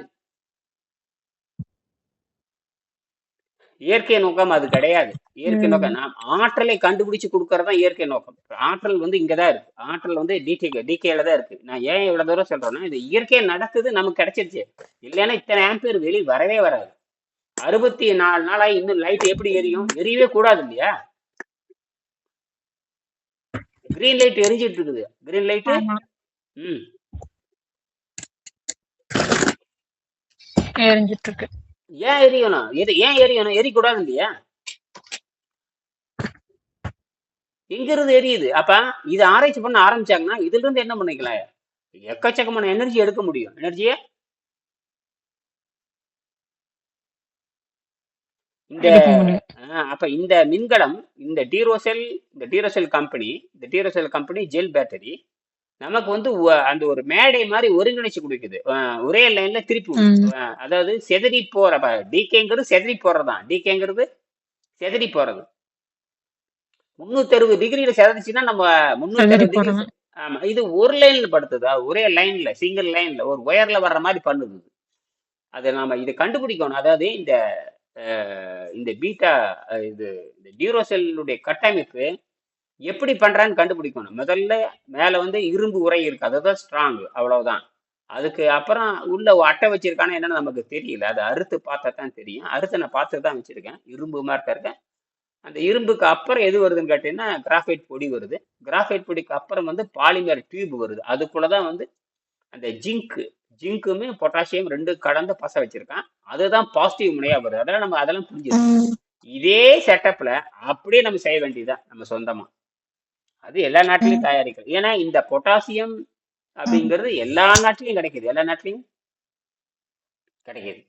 இயற்கை நோக்கம் அது கிடையாது. இயற்கை நோக்கம் ம். நாம் ஆற்றலை கண்டுபிடிச்சு கொடுக்கறது தான் இயற்கை நோக்கம். ஆற்றல் வந்து இங்கதான் இருக்கு. ஆற்றல் வந்து டிகேல தான் இருக்கு. நான் ஏன் இவ்வளவு தூரம் சொல்றேன்னா, இது இயற்கை நடக்குது, நமக்கு கிடைச்சிருச்சு. இல்லைன்னா இத்தனை ஆம்பியர் வெளியே வரவே வராது. 64 நாளாய் இன்னும் லைட் எப்படி எரியும்? எரியவே கூடாது இல்லையா? கிரீன் லைட் எரிஞ்சிட்டு இருக்குது. Green light. ஆமா. ம் எரிஞ்சிட்டு இருக்கு. ஏன் எரியணும்? ஏன் எரியணும்? எரியக்கூடாது இல்லையா? எங்கிருந்து எரியுது. அப்ப இது ஆராய்ச்சி பண்ண ஆரம்பிச்சாங்கன்னா இதுல இருந்து என்ன பண்ணிக்கலாம், எக்கச்சக்கமான எனர்ஜி எடுக்க முடியும். எனர்ஜியை இந்த எடுக்க முடியும். அப்ப இந்த மின்கலம், இந்த டீரோசெல் கம்பெனி ஜெல் பேட்டரி நமக்கு வந்து அந்த ஒரு மேடை மாதிரி ஒருங்கிணைச்சு கொடுக்குது. ஒரே லைன்ல திருப்பி விடுது. அதாவது செதறி போற டிகேங்கிறது செதறி போறதுதான். டிகேங்கிறது செதறி போறது. 360 டிகிரியில செதறிச்சுன்னா நம்ம 360 டிகிரி. ஆமா, இது ஒரு லைன்ல படுத்துதா, ஒரே லைன்ல சிங்கிள் லைன்ல ஒரு ஒயர்ல வர்ற மாதிரி பண்ணுது. அதை நாம இதை கண்டுபிடிக்கணும். அதாவது இந்த இந்த பீட்டா இது இந்த டியூரோசெல்லுடைய கட்டமைப்பு எப்படி பண்றான்னு கண்டுபிடிக்கணும். முதல்ல மேல வந்து இரும்பு உரை இருக்கு, அதுதான் ஸ்ட்ராங், அவ்வளவுதான். அதுக்கு அப்புறம் உள்ள அட்டை வச்சிருக்கானு என்னன்னு நமக்கு தெரியல, அதை அறுத்து பார்த்தா தான் தெரியும். அறுத்து நான் பார்த்து தான் வச்சிருக்கேன், இரும்பு மார்க்க இருக்கேன். அந்த இரும்புக்கு அப்புறம் எது வருதுன்னு கேட்டீங்கன்னா கிராஃபைட் பொடி வருது. கிராஃபைட் பொடிக்கு அப்புறம் வந்து பாலிமர் டியூப் வருது. அதுக்குள்ளதான் வந்து அந்த ஜிங்க்குமே பொட்டாசியம் ரெண்டு கலந்து பச வச்சிருக்கான். அதுதான் பாசிட்டிவ் முனையா வருது. அதெல்லாம் புரிஞ்சிருக்கு. இதே செட்டப்ல அப்படியே நம்ம செய்ய வேண்டியதுதான் நம்ம சொந்தமா. அது எல்லா நாட்டிலையும் தயாரிக்கலாம். ஏன்னா இந்த பொட்டாசியம் அப்படிங்கிறது எல்லா நாட்டிலையும் கிடைக்குது, எல்லா நாட்டிலையும் கிடைக்குது.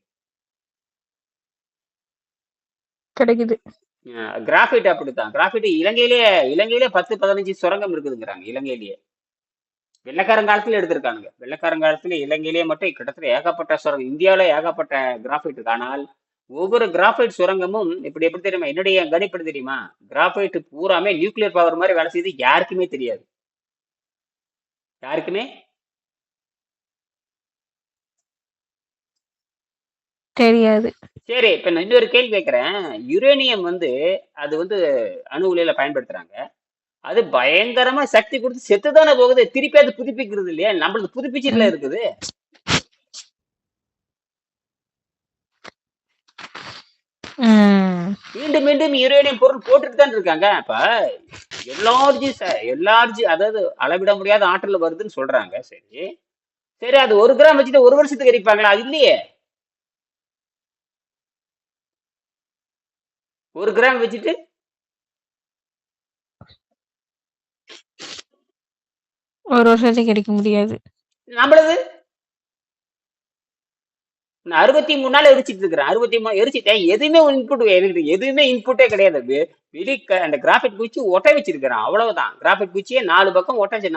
கிராஃபைட் அப்படித்தான். கிராஃபைட் இலங்கையிலே 10-15 சுரங்கம் இருக்குதுங்கிறாங்க. இலங்கையிலேயே வெள்ளக்காரங்காலத்துல எடுத்திருக்காங்க. வெள்ளக்காரங்காலத்துல இலங்கையிலேயே மட்டும் கிட்டத்தட்ட ஏகப்பட்ட சுரங்கம், இந்தியாவில ஏகப்பட்ட கிராஃபைட் இருக்கு. ஆனால் ஒவ்வொரு கிராஃபைட் சுரங்கமும் எப்படி தெரியுமா, என்னுடைய கணிப்படி தெரியுமா, கிராஃபைட் பூராமே நியூக்ளியர் பவர் மாதிரி வேலை செய்து யாருக்குமே தெரியாது. யாருக்குமே தெரியாது. சரி, இப்ப நான் இன்னொரு கேள்வி கேட்கிறேன். யுரேனியம் வந்து அது வந்து அணு உலையில பயன்படுத்துறாங்க. அது பயங்கரமா சக்தி கொடுத்து செத்துதானே போகுது, திருப்பி அது புதுப்பிக்கிறது இல்லையா? நம்மளுக்கு புதுப்பிச்சுட்டுல இருக்குது. மீண்டும் மீண்டும் யுரேனியம் பொருள் போட்டுட்டு தான் இருக்காங்க. அப்ப எல்லார்ஜி அதாவது அளவிட முடியாத ஆற்றல் வருதுன்னு சொல்றாங்க. சரி சரி, அது 1 கிராம் வச்சுட்டு 1 வருஷத்துக்கு எரிப்பாங்களா? அது இல்லையே. 1 கிராம் வச்சுட்டு 1 வருஷத்துக்கு எரிக்க முடியாது. நம்மளது நான் 63 நாள் எரிச்சிட்டு இருக்கிறேன். 63 எரிச்சிட்டேன். எதுவுமே இன்புட், எதுவுமே இன்புட்டே கிடையாது. அந்த கிராஃபைட் குச்சி ஒட்ட வச்சிருக்கிறேன், அவ்வளவுதான். கிராஃபைட் குச்சியே 4 பக்கம் ஒட்டாச்சு.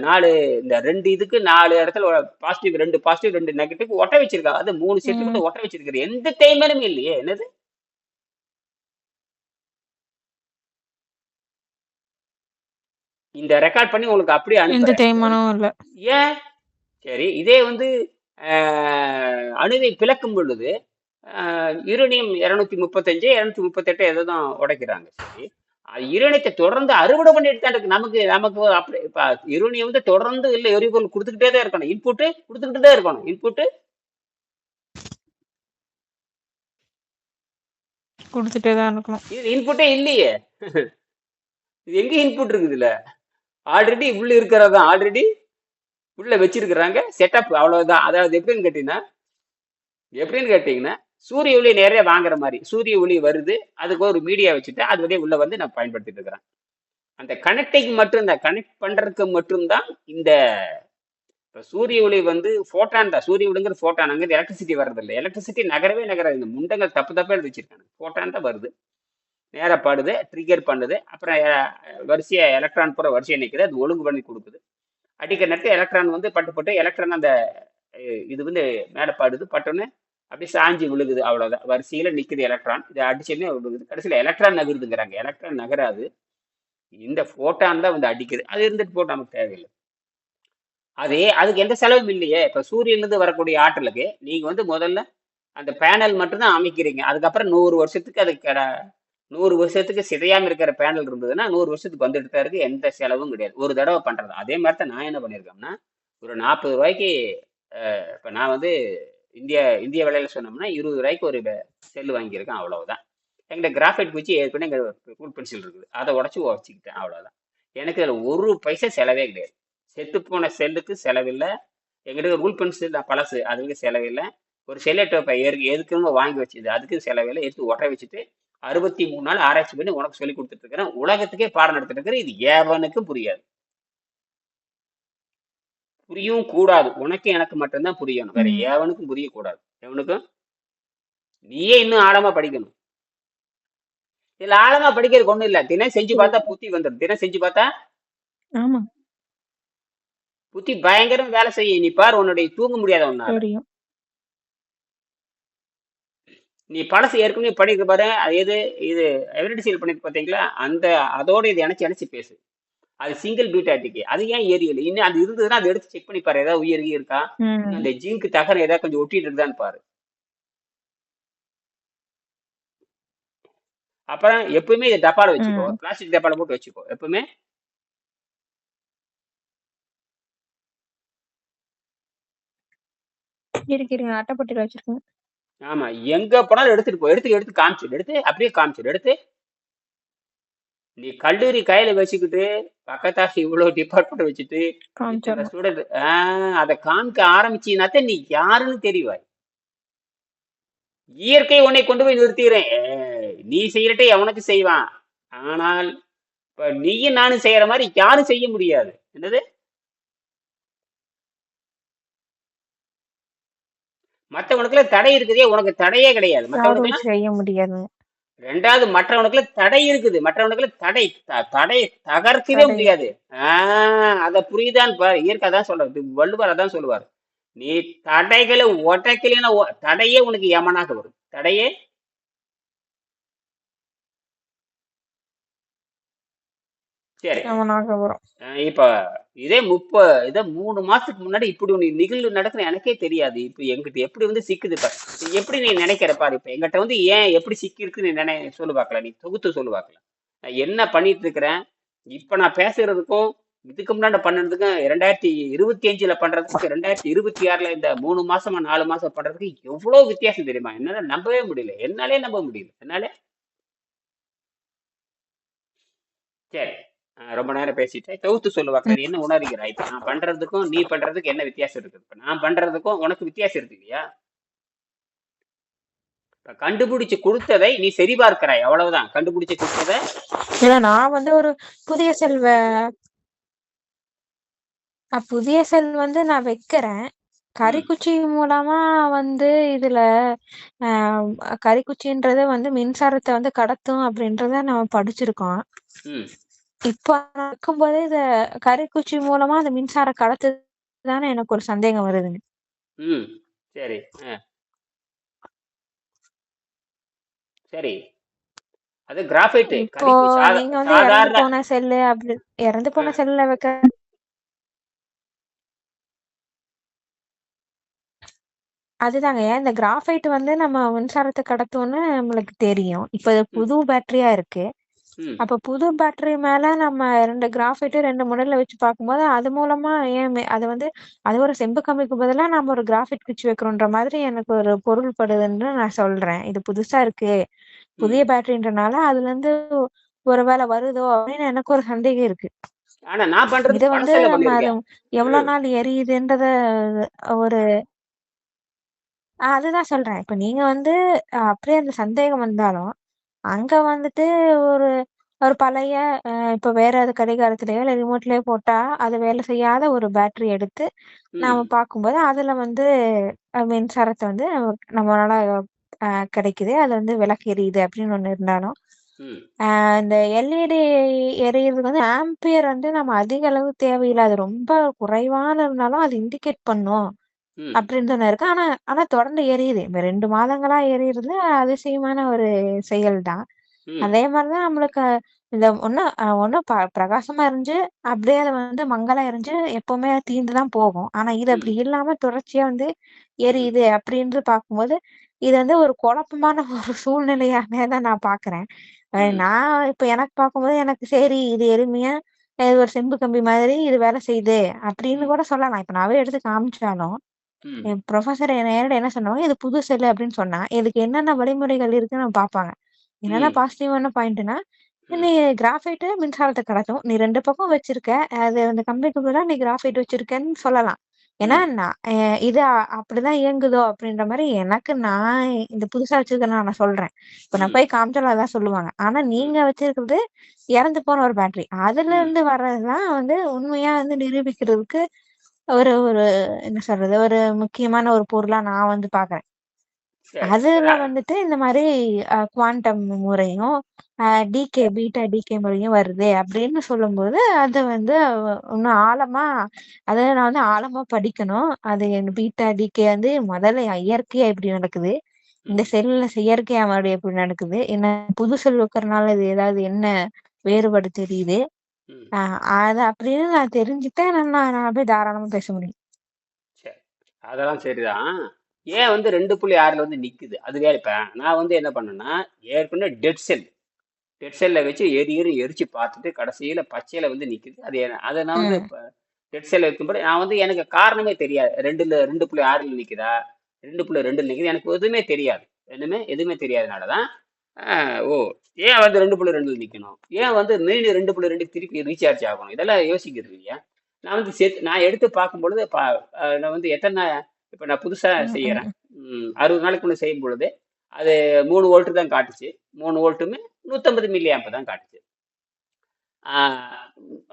4 இந்த 2 இதுக்கு 4 இடத்துல பாசிட்டிவ் 2 பாசிட்டிவ் 2 நெகட்டிவ் ஒட்ட வச்சிருக்காங்க. அது 3 செட்டு மட்டும் ஒட்ட வச்சிருக்கிறேன். எந்த தேய்மானமே இல்லையே. என்னது இந்த ரெக்கார்ட் பண்ணி உங்களுக்கு அப்படியே அனுப்புறேன். ஏன்? சரி, இதே வந்து அணுவை பிளக்கும் பொழுது யுரேனியம் 235 238 எதுதான் உடைக்கிறாங்க. சரி, யுரேனியத்தை தொடர்ந்து அறுவடை பண்ணிட்டு தான் இருக்கு. நமக்கு அப்படி இப்ப யுரேனியம் வந்து தொடர்ந்து இல்லை எரிபொருள் கொடுத்துக்கிட்டே தான் இருக்கணும், இன்புட்டு கொடுத்துக்கிட்டு தான் இருக்கணும். இன்புட்டு கொடுத்துட்டே தான் இருக்கணும். இது இன்புட்டே இல்லையே. இது எங்க இன்புட் இருக்குது? இல்ல, ஆல்ரெடி உள்ள இருக்கிறதா, ஆல்ரெடி உள்ள வச்சிருக்கிறாங்க செட்டப், அவ்வளவுதான். அதாவது எப்படின்னு கேட்டீங்கன்னா சூரிய ஒளி நிறைய வாங்குற மாதிரி சூரிய ஒளி வருது, அதுக்கு ஒரு மீடியா வச்சுட்டு அது வழியே உள்ள வந்து நான் பயன்படுத்திட்டு இருக்கிறேன். அந்த கனெக்டிங் மட்டும்தான், கனெக்ட் பண்றதுக்கு மட்டும்தான். இந்த சூரிய ஒளி வந்து போட்டான் தான். சூரிய ஒளிங்கிறது போட்டான், அங்க எலக்ட்ரிசிட்டி வர்றது இல்லை. எலக்ட்ரிசிட்டி நகரவே நகராது. இந்த முண்டங்கள் தப்பா எழுதி வச்சிருக்காங்க. போட்டான் தான் வருது, நேரப்படுது, ட்ரிகர் பண்ணுது, அப்புறம் வரிசையா எலக்ட்ரான் பூரா வரிசையை நிற்குது, அது ஒழுங்கு பண்ணி கொடுக்குது. அடிக்கிற நேரத்தில் எலக்ட்ரான் வந்து பட்டு எலக்ட்ரான் அந்த இது வந்து மேலே பாடுது, பட்டோன்னு அப்படியே சாஞ்சி விழுகுது, அவ்வளோதான். வரிசையில் நிற்குது எலக்ட்ரான், இதை அடிச்சோன்னே விழுகுது. கடைசியில் எலக்ட்ரான் நகருதுங்கிறாங்க. எலக்ட்ரான் நகராது, இந்த ஃபோட்டான் தான் வந்து அடிக்குது. அது இருந்துட்டு போட்டு நமக்கு தேவையில்லை. அதுக்கு எந்த செலவும் இல்லையே. இப்போ சூரியன்லேருந்து வரக்கூடிய ஆற்றலுக்கு நீங்கள் வந்து முதல்ல அந்த பேனல் மட்டும்தான் அமைக்கிறீங்க. அதுக்கப்புறம் 100 வருஷத்துக்கு அதுக்கு 100 வருஷத்துக்கு சிதையாம இருக்கிற பேனல் இருந்ததுன்னா 100 வருஷத்துக்கு வந்துட்டு தான் இருக்கு. எந்த செலவும் கிடையாது, ஒரு தடவை பண்றது. அதே மாதிரி தான் நான் என்ன பண்ணியிருக்கேன்னா, ஒரு 40 ரூபாய்க்கு இப்போ நான் வந்து இந்திய விலையில சொன்னோம்னா 20 ரூபாய்க்கு ஒரு செல்லு வாங்கியிருக்கேன், அவ்வளவுதான். எங்கிட்ட கிராஃபைட் குச்சி ஏற்கனவே எங்க ரூல் பென்சில் இருக்குது, அதை உடச்சிக்கிட்டேன், அவ்வளவுதான். எனக்கு அதில் 1 பைசா செலவே கிடையாது. செத்து போன செல்லுக்கு செலவில்லை. எங்கிட்ட ரூல் பென்சில் பழசு, அதுக்கு செலவில்லை. ஒரு செல்லட்டோப்பை எதுக்குன்னு வாங்கி வச்சுது, அதுக்கு செலவில்லை. எடுத்து ஒட்ட வச்சுட்டு 63 நாள் ஆராய்ச்சி பண்ணி உனக்கு சொல்லி கொடுத்துட்டு இருக்கிறேன். உலகத்துக்கே பாடம் நடத்திட்டு இருக்கிறேன். இது எவனுக்கும் புரியாது. புரியவும் கூடாது. உனக்கு எனக்கு மட்டும்தான் புரியணும். வேற ம். எவனுக்கும் புரியக்கூடாது. எவனுக்கும். நீயே இன்னும் ஆழமா படிக்கணும். இதுல ஆழமா படிக்கிறதுக்கு ஒண்ணும் இல்ல. தினம் செஞ்சு பார்த்தா புத்தி வந்துடும். தினம் செஞ்சு பார்த்தா ஆமா. புத்தி பயங்கரம் வேலை செய்யும். நீ பாரு, உன்னுடைய தூங்க முடியாத ஒன்னால. தெரியும். நீ பழசு ஏற்கனவே படிக்க பாரு. அது எது இது எவரிடிசீல் பண்ணிட்டு பாத்தீங்களா? அதோட இது இணைச்சு பேசு. அது சிங்கிள் பீட்டாட்டிக்கு. அது ஏன் ஏரியல் இன்னும் அது இருந்ததுன்னா அதை எடுத்து செக் பண்ணி பாரு. ஏதாவது உயிர் இருக்கா, இன்னும் அந்த ஜிங்க் தகரம் ஏதாவது கொஞ்சம் ஒட்டிட்டு இருக்குதான்னு பாரு. அப்புறம் எப்பவுமே இதை டப்பால வச்சுக்கோ. பிளாஸ்டிக் டப்பால போட்டு வச்சுக்கோ எப்பவுமே. இருங்க அட்டைப்பட்டியில வச்சிருக்கேன். ஆமா, எங்க போனாலும் எடுத்துட்டு போ. எடுத்து காமிச்சிடு. எடுத்து அப்படியே காமிச்சிடு. எடுத்து நீ கல்லூரி கையில வச்சுக்கிட்டு பக்கத்தாசி இவ்வளவு டிபார்ட்மெண்ட் வச்சுட்டு இத்தனை ஸ்டூடெண்ட் அதை காமிக்க ஆரம்பிச்சினாத்த நீ யாருன்னு தெரிவாய். இயற்கை உன்னை கொண்டு போய் நிறுத்திடுறேன். நீ செய்யறட்டே எவனுக்கு செய்வான். ஆனால் இப்ப நீயும் நானும் செய்யற மாதிரி யாரும் செய்ய முடியாது. என்னது, மற்றவனுக்குள்ள தடை இருக்குதே, உனக்கு தடையே கிடையாது. மற்றவனுக்குள்ள செய்ய முடியாது. ரெண்டாவது, மற்றவனுக்குள்ள தடை இருக்குது. மற்றவனுக்குள்ள தடை தகர்க்கவே முடியாது. அத புரியுதான் பாரு. இயற்கை தான் சொல்றது. வள்ளுவர் அதான் சொல்லுவார். நீ தடைகளை ஒட்டைக்கலைன்னா தடையே உனக்கு யமனாக வரும். தடையே சரி யமனாக வரும். இப்ப இதே 3 மாசத்துக்கு முன்னாடி இப்படி ஒண்ணு நிகழ்வு நடக்குது எனக்கே தெரியாது. இப்ப எங்கிட்ட எப்படி வந்து சிக்குது பாரு. எப்படி நீ நினைக்கிற பாரு. இப்ப எங்கிட்ட வந்து ஏன் எப்படி சிக்கி இருக்குன்னு சொல்லு பார்க்கலாம். நீ தொகுத்து சொல்லு பார்க்கலாம். நான் என்ன பண்ணிட்டு இருக்கிறேன் இப்ப நான் பேசுறதுக்கும் இதுக்கு முன்னாடி பண்ணதுக்கும் 2025 பண்றதுக்கு 2026 இந்த 3 மாசமா 4 மாசம் பண்றதுக்கு எவ்வளவு வித்தியாசம் தெரியுமா? என்னால நம்பவே முடியல. என்னாலே நம்ப முடியல. என்னாலே. சரி, ரொம்ப நேரம் பேசிட்டேன். தொகுத்து சொல்லுவாக்க. நீ என்ன உணர்கிறாய்? இப்ப நான் பண்றதுக்கும் நீ பண்றதுக்கு என்ன வித்தியாசம் இருக்குது? இப்ப நான் பண்றதுக்கும் உனக்கு வித்தியாசம் இருக்கு இல்லையா? இப்ப கண்டுபிடிச்சு கொடுத்ததை நீ சரி பார்க்கிறாய், அவ்வளவுதான். கண்டுபிடிச்சு கொடுத்ததை நான் வந்து ஒரு புதிய செல் வந்து நான் வைக்கிறேன். கரிக்குச்சி மூலமா வந்து இதுல கரிக்குச்சின்றது வந்து மின்சாரத்தை வந்து கடத்தும் அப்படின்றத நம்ம படிச்சிருக்கோம். இப்ப இருக்கும்போது இத கரிக்குச்சி மூலமா அந்த மின்சாரம் கடத்துதானே எனக்கு ஒரு சந்தேகம் வருதுங்க. சரி சரி, அது கிராஃபைட். இப்போ நீங்க வந்து இறந்து போன செல்லு அப்படி இறந்து போன செல்ல வைக்க அதுதாங்க. இந்த கிராஃபைட் வந்து நம்ம மின்சாரத்தை கடத்தும்னு நம்மளுக்கு தெரியும். இப்ப இது புது பேட்டரியா இருக்கு. அப்ப புது பேட்டரி மேல நம்ம 2 கிராஃபைட் 2 முனையில வச்சு பார்க்கும்போது அது மூலமா ஏன் அது வந்து அது ஒரு செம்பு கம்பிக்கு பதிலா நம்ம ஒரு கிராஃபைட் குச்சி வைக்கிறோன்ற மாதிரி எனக்கு ஒரு பொருள் படுதுன்னு நான் சொல்றேன். இது புதுசா இருக்கு, புதிய பேட்டரின்றனால அதுல இருந்து ஒரு வேலை வருதோ அப்படின்னு எனக்கு ஒரு சந்தேகம் இருக்கு. இத வந்து நம்ம எவ்வளவு நாள் எரியுதுன்றத ஒரு அதுதான் சொல்றேன். இப்ப நீங்க வந்து அப்படியே அந்த சந்தேகம் வந்தாலும் அங்க வந்துட்டு ஒரு ஒரு பழைய இப்ப வேற ஏதாவது கடிகாரத்திலயோ இல்ல ரிமோட்லயோ போட்டா அது வேலை செய்யாத ஒரு பேட்டரி எடுத்து நாம பார்க்கும்போது அதுல வந்து மின்சாரத்தை வந்து நம்மளால கிடைக்குது. அது வந்து விளக்கு எரியுது அப்படின்னு ஒண்ணு இருந்தாலும் இந்த எல்இடி எரியறதுக்கு வந்து ஆம்பியர் வந்து நம்ம அதிக அளவு தேவையில்லை. அது ரொம்ப குறைவான இருந்தாலும் அது இண்டிகேட் பண்ணும் அப்படின்னு தானே இருக்கு. ஆனா தொடர்ந்து எரியுது. இப்ப 2 மாதங்களா எரியுறது அதிசயமான ஒரு செயல் தான். அதே மாதிரிதான் நம்மளுக்கு இந்த ஒண்ணு பிரகாசமா எரிஞ்சு அப்படியே அதை வந்து மங்களா எரிஞ்சு எப்பவுமே தீர்ந்துதான் போகும். ஆனா இது அப்படி இல்லாம தொடர்ச்சியா வந்து எரியுது அப்படின்னு பார்க்கும்போது இது வந்து ஒரு குழப்பமான ஒரு சூழ்நிலையாவே தான் நான் பாக்குறேன். நான் இப்ப எனக்கு பார்க்கும்போது எனக்கு சரி இது எளிமையா இது ஒரு செம்பு கம்பி மாதிரி இது வேலை செய்யுது அப்படின்னு கூட சொல்லலாம். இப்ப நாவே எடுத்து காமிச்சாலும் என் ப்ரொஃபசர் நேரடி என்ன சொன்னாங்க, இது புது செல்லு அப்படின்னு சொன்னா இதுக்கு என்னென்ன வழிமுறைகள் இருக்குன்னு நம்ம பார்ப்பாங்க. என்னென்ன பாசிட்டிவான பாயிண்ட்னா, நீ கிராஃபைட் மின்சாரத்தை கடத்தும். நீ 2 பக்கம் வச்சிருக்க. அது அந்த கம்பிக்கு பதிலா நீ கிராஃபைட் வச்சிருக்கன்னு சொல்லலாம். ஏன்னா ம் இது அப்படிதான் இயங்குதோ அப்படின்ற மாதிரி எனக்கு நான் இந்த புதுசா வச்சிருக்கேன் நான் சொல்றேன். இப்ப நான் ம் போய் காமிச்சாலும் அதான் சொல்லுவாங்க. ஆனா ம் நீங்க வச்சிருக்கிறது இறந்து போன ஒரு பேட்டரி. அதுல ம் இருந்து வர்றதுதான் உண்மையா நிரூபிக்கிறதுக்கு ஒரு ஒரு என்ன சொல்றது, ஒரு முக்கியமான ஒரு பொருளா நான் பாக்குறேன். சரி சரி அதுல இந்த மாதிரி குவாண்டம் முறையும் டிகே பீட்டா டிகே முறையும் வருது அப்படின்னு சொல்லும்போது அது இன்னும் ஆழமா அதை நான் ஆழமா படிக்கணும். அது பீட்டா டிகே முதல்ல இயற்கையா எப்படி நடக்குது, இந்த ம் செல்ல செயற்கையா மறுபடியும் எப்படி நடக்குது, என்ன புது செல் வைக்கிறதுனால இது ஏதாவது என்ன வேறுபாடு தெரியுது, ம் அது அப்படின்னு நான் தெரிஞ்சுட்டா நான் அப்படியே தாராளமா பேச முடியும். சரி அதெல்லாம் சரிதான். ஏன் 2.6ல நிக்குது அது வேற. இப்ப நான் என்ன பண்ணேன்னா, ஏற்கனவே டெட் செல்ல வச்சு எரிச்சு பார்த்துட்டு கடைசியில பச்சையில நிக்குது. அதை நான் ம் டெட் செல்ல வைக்கும்போது நான் எனக்கு காரணமே தெரியாது. 2.6ல நிக்குதா 2.2ல நிக்குது எனக்கு எதுவுமே தெரியாது. எதுவுமே தெரியாதனாலதான் ஓ ஏன் 2.2ல நிக்கணும், ஏன் மீண்டும் 2.2 திருப்பி ரீசார்ஜ் ஆகணும், இதெல்லாம் யோசிக்கிறது இல்லையா. நான் நான் எடுத்து பார்க்கும் பொழுது நான் எத்தனை, இப்ப நான் புதுசா ம் ம் செய்யறேன். 60 நாளைக்கு முன்ன செய்யும் பொழுது அது 3 வோல்ட் தான் காட்டுச்சு. 3 வோல்ட்டுமே 150 மில்லி ஆம்ப் தான் காட்டுச்சு.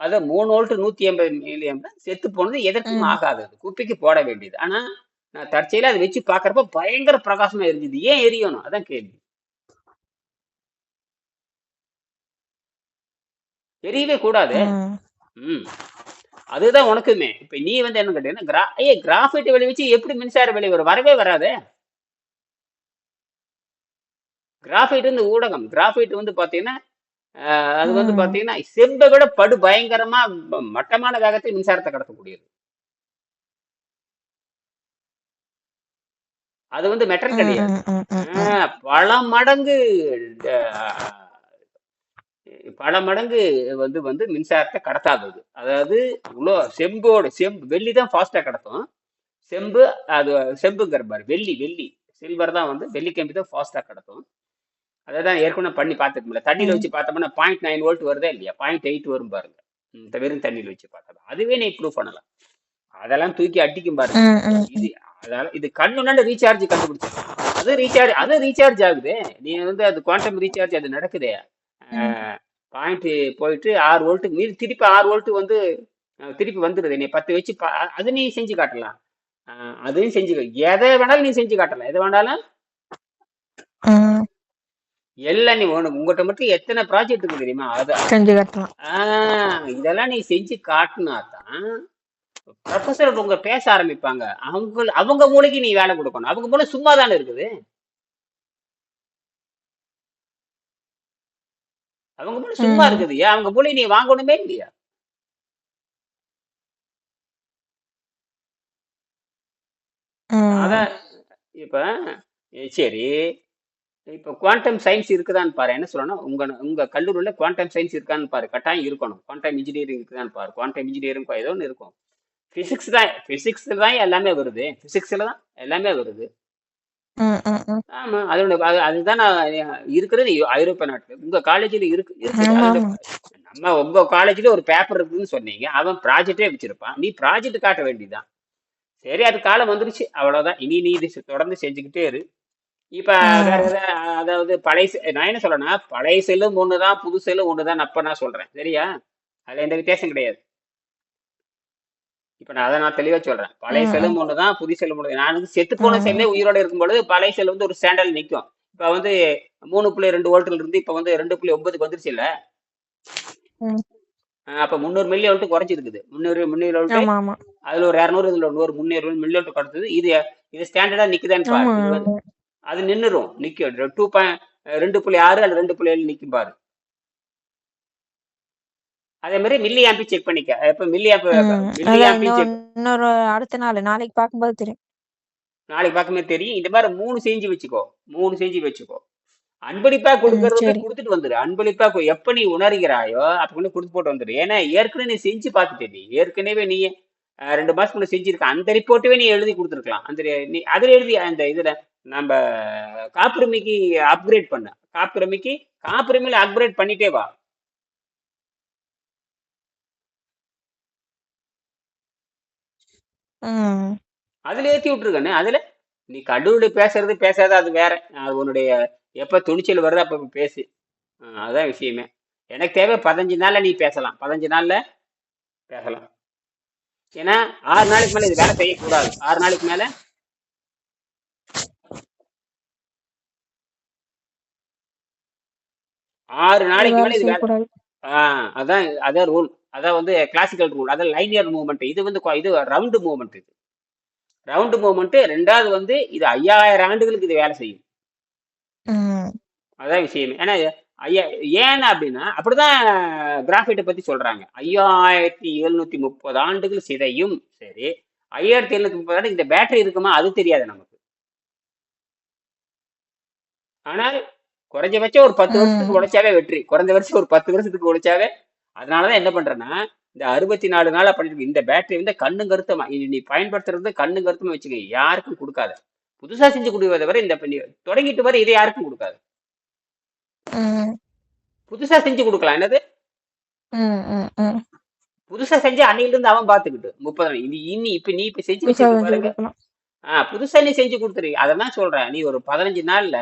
அதான் 3 வோல்ட் 150 மில்லி ஆம்ப் செத்து போனது எதற்கும் ம் ஆகாதது, குப்பைக்கு போட வேண்டியது. ஆனா நான் தற்செயலா அதை வச்சு பாக்குறப்ப பயங்கர பிரகாசமா இருந்தது. ஏன் எரியணும், அதான் கேள்வி. எரியவே கூடாது. ம் ம் அதுதான் உனக்குமே. இப்ப நீ என்ன கேட்டீங்கன்னா கிராஃபைட் வெளி வச்சு எப்படி மின்சார வெளி வரும், வரவே வராது. கிராஃபைட் ஊடகம். கிராஃபைட் பாத்தீங்கன்னா அது ம் பாத்தீங்கன்னா செம்பை விட படு பயங்கரமா மட்டமான வேகத்தில் மின்சாரத்தை கடத்தக்கூடியது. அது மெட்டல் ம் கிடையாது. ம் ம் ம் ம் பல மடங்கு அஹ், பல மடங்கு மின்சாரத்தை கடத்தாதது. அதாவது செம்பு வெள்ளி தான் ஃபாஸ்டா கடத்தும். செம்பு அது செம்புங்கிற பாரு, வெள்ளி வெள்ளி சில்வர் தான் வெள்ளி கம்பி தான் ஃபாஸ்டா கடத்தும். அதான் ஏற்கனவே பண்ணி பார்த்துக்கல. தண்ணியில ம் வச்சு பார்த்தோம்னா 0.9 வோல்ட் வருதா இல்லையா, 0.8 வரும் பாருங்க. வெறும் தண்ணியில வச்சு பார்த்தா அதுவே நீ ப்ரூவ் பண்ணலாம். அதெல்லாம் தூக்கி அடிக்கும் பாருங்க. ம் ம் இது அதால இது கண்ணுனால ரீசார்ஜ் கண்டுபிடிச்சிடலாம். அது ரீசார்ஜ் ஆகுது. நீ அது குவாண்டம் ரீசார்ஜ் அது நடக்குதே. ம் பாயிண்ட் போயிட்டு 6 வோல்ட் மீறி திருப்பி 6 வோல்ட் திருப்பி வந்துருது. நீ 10 வச்சு அது நீ செஞ்சு காட்டலாம். அதையும் செஞ்சு எதை வேணாலும் நீ செஞ்சு காட்டலாம். எதை வேணாலும் ம் எல்லாம் நீ உங்ககிட்ட மட்டும் எத்தனை ப்ராஜெக்ட் இருக்கு தெரியுமா, அது செஞ்சு காட்டலாம். இதெல்லாம் நீ செஞ்சு காட்டினா தான் ப்ரொஃபஸர் உங்க பேச ஆரம்பிப்பாங்க. அவங்க மூளைக்கு நீ வேலை கொடுக்கணும். அவங்க மூளை சும்மா தானே இருக்குது. அவங்க மூளை சும்மா ம் இருக்குது. ஏன் அவங்க மூளை நீ வாங்கணுமே இல்லையா. ம் அதான் இப்ப சரி, இப்ப குவாண்டம் சயின்ஸ் இருக்குதான்னு பாரு. என்ன சொல்லணும், உங்க கல்லூரியில குவாண்டம் சயின்ஸ் இருக்கான்னு பாரு. கட்டாயம் இருக்கணும். குவாண்டம் இன்ஜினியரிங் இருக்குதான்னு பாரு. குவாண்டம் இன்ஜினியரிங் ஏதோ ஒன்று இருக்கும். பிசிக்ஸ்ல தான் எல்லாமே வருது. பிசிக்ஸ்ல தான் எல்லாமே வருது. ம் ம் ம் ஆமா அதுதான் நான் இருக்கிறது ஐரோப்பிய நாட்டுல. உங்க காலேஜ்ல இருக்குது ஆமா அதோட. ஆமா. உங்க காலேஜ்ல ஒரு பேப்பர் இருக்குன்னு சொன்னீங்க. அவன் ப்ராஜெக்டே வச்சிருப்பான். நீ ப்ராஜெக்ட் காட்ட வேண்டியதுதான். சரி, அது காலம் வந்துருச்சு, அவ்வளவுதான். இனி நீ இது தொடர்ந்து செஞ்சுக்கிட்டே இரு. இப்ப வேற ம் ஏதாவது, அதாவது நான் என்ன சொல்றேன்னா, பழைய செல்லும் ஒண்ணுதான், புது செல்லும் ஒண்ணுதான். அப்ப நான் சொல்றேன், சரியா? அதுல எந்த வித்தியாசம் கிடையாது. இப்ப நான் தெளிவா சொல்றேன். பழைய ம் ம் செல்லும் ஒண்ணுதான், புது செல்லும் ஒண்ணுதான். நான் செத்து போன செல்லே ம் உயிரோட இருக்கும் பொழுது பழைய செல் ஒரு ஸ்டாண்டர்ட் நிக்கும். இப்ப 3.2 வோல்ட்ல இருந்து இப்ப 2.9க்கு வந்துருச்சு இல்ல. ம் அப்ப 300 மில்லி வோல்ட் குறைஞ்சிருக்குது. 300 வோல்ட். ஆமா ஆமா அதுல ஒரு 200, இதுல ஒரு 300 மில்லி வோல்ட் குறைச்சது. இது ஸ்டாண்டர்டா நிக்குதான்னு பாரு. ஆமா இது அது நின்னுரும், நிக்கும். 2.6 அல்லது 2.7 நிக்கும் பாரு. அதே மாதிரி மில்லி ஆம்பி செக் பண்ணிக்க. இப்ப மில்லி அதான் ஆம்பி செக் இன்னொரு அடுத்த நாளைக்கு பார்க்கும்போது தெரியும். நாளைக்கு பார்க்கும்போது தெரியும். இந்த மாதிரி 3 செஞ்சு வச்சுக்கோ. அன்பளிப்பா கொடுக்கறது சரி. கொடுத்துட்டு வந்துரு. அன்பளிப்பா எப்ப நீ உணர்கிறாயோ அப்ப கொடுத்து போட்டு வந்துரு. ஏன்னா ஏற்கனவே நீ செஞ்சு பார்த்துட்டே. நீ ஏற்கனவே 2 மாசத்துக்குள்ள செஞ்சிருக்க. அந்த ரிப்போர்ட்டவே நீ எழுதி கொடுத்துருக்கலாம். நீ அதுல எழுதி அந்த இதுல நம்ம காப்புரிமைக்கு அப்கிரேட் பண்ண. காப்புரிமையில அப்கிரேட் பண்ணிட்டே வா. ம். அதுல ஏத்தி விட்டுருக்கண்ணே. அதுல நீ கல்லூரி பேசுறது பேசாத அது வேற. அது உன்னுடைய எப்ப துணிச்சல் வருதோ அப்ப பேசு. அதான் விஷயமே. எனக்கு தேவை 15 நாள்ல நீ பேசலாம். 15 நாள்ல பேசலாம். ஏன்னா 6 நாளைக்கு மேல இது வேலை செய்யக்கூடாது. 6 நாளைக்கு மேல 6 இது நாளைக்கு வேலை மேல இது வேலை செய்யக்கூடாது. அதான் ரூல். அதான் வந்து கிளாசிக்கல் ரூல். அதான் லைனியர் மூவ்மெண்ட். இது வந்து இது ரவுண்டு மூவ்மெண்ட். இது ரவுண்டு மூவ்மெண்ட். ரெண்டாவது வந்து இது 5000 ஆண்டுகளுக்கு இது வேலை செய்யும். ம். அதான் விஷயமே. ஏன்னா ஐயா ஏன் அப்படின்னா அப்படிதான் கிராஃபைட்டை பத்தி சொல்றாங்க. 5730 ஆண்டுகள் சிதையும். சரி, 5730 ஆண்டு இந்த பேட்டரி இருக்குமா அது தெரியாது நமக்கு. ஆனால் குறைஞ்சபட்சம் ஒரு 10 வருஷத்துக்கு ம். உழைச்சாவே வெற்றி. குறைஞ்சபட்சம் ஒரு 10 வருஷத்துக்கு உழைச்சாவே. அதனாலதான் என்ன பண்றேன்னா இந்த 64 நாளா பண்ணிட்டு இந்த பேட்டரி வந்து கண்ணும் கருத்தமா இது நீ பயன்படுத்துறது கண்ணும் கருத்துமா வச்சுக்க. யாருக்கும் கொடுக்காத. புதுசா செஞ்சு கொடுக்கறத வரை இந்த தொடங்கிட்டு வரை இதை யாருக்கும் கொடுக்காது. ம். புதுசா செஞ்சு கொடுக்கலாம். என்னது ம். ம். ம். புதுசா செஞ்சு அன்னையில இருந்து அவன் பாத்துக்கிட்டு 30 நாள் நீ இப்ப செஞ்சு புதுசா வச்சிருக்க செஞ்சு பாருங்க. கொடுக்கலாம். புதுசா நீ செஞ்சு கொடுத்துரு. அதான் சொல்றேன். நீ ஒரு 15 நாள்ல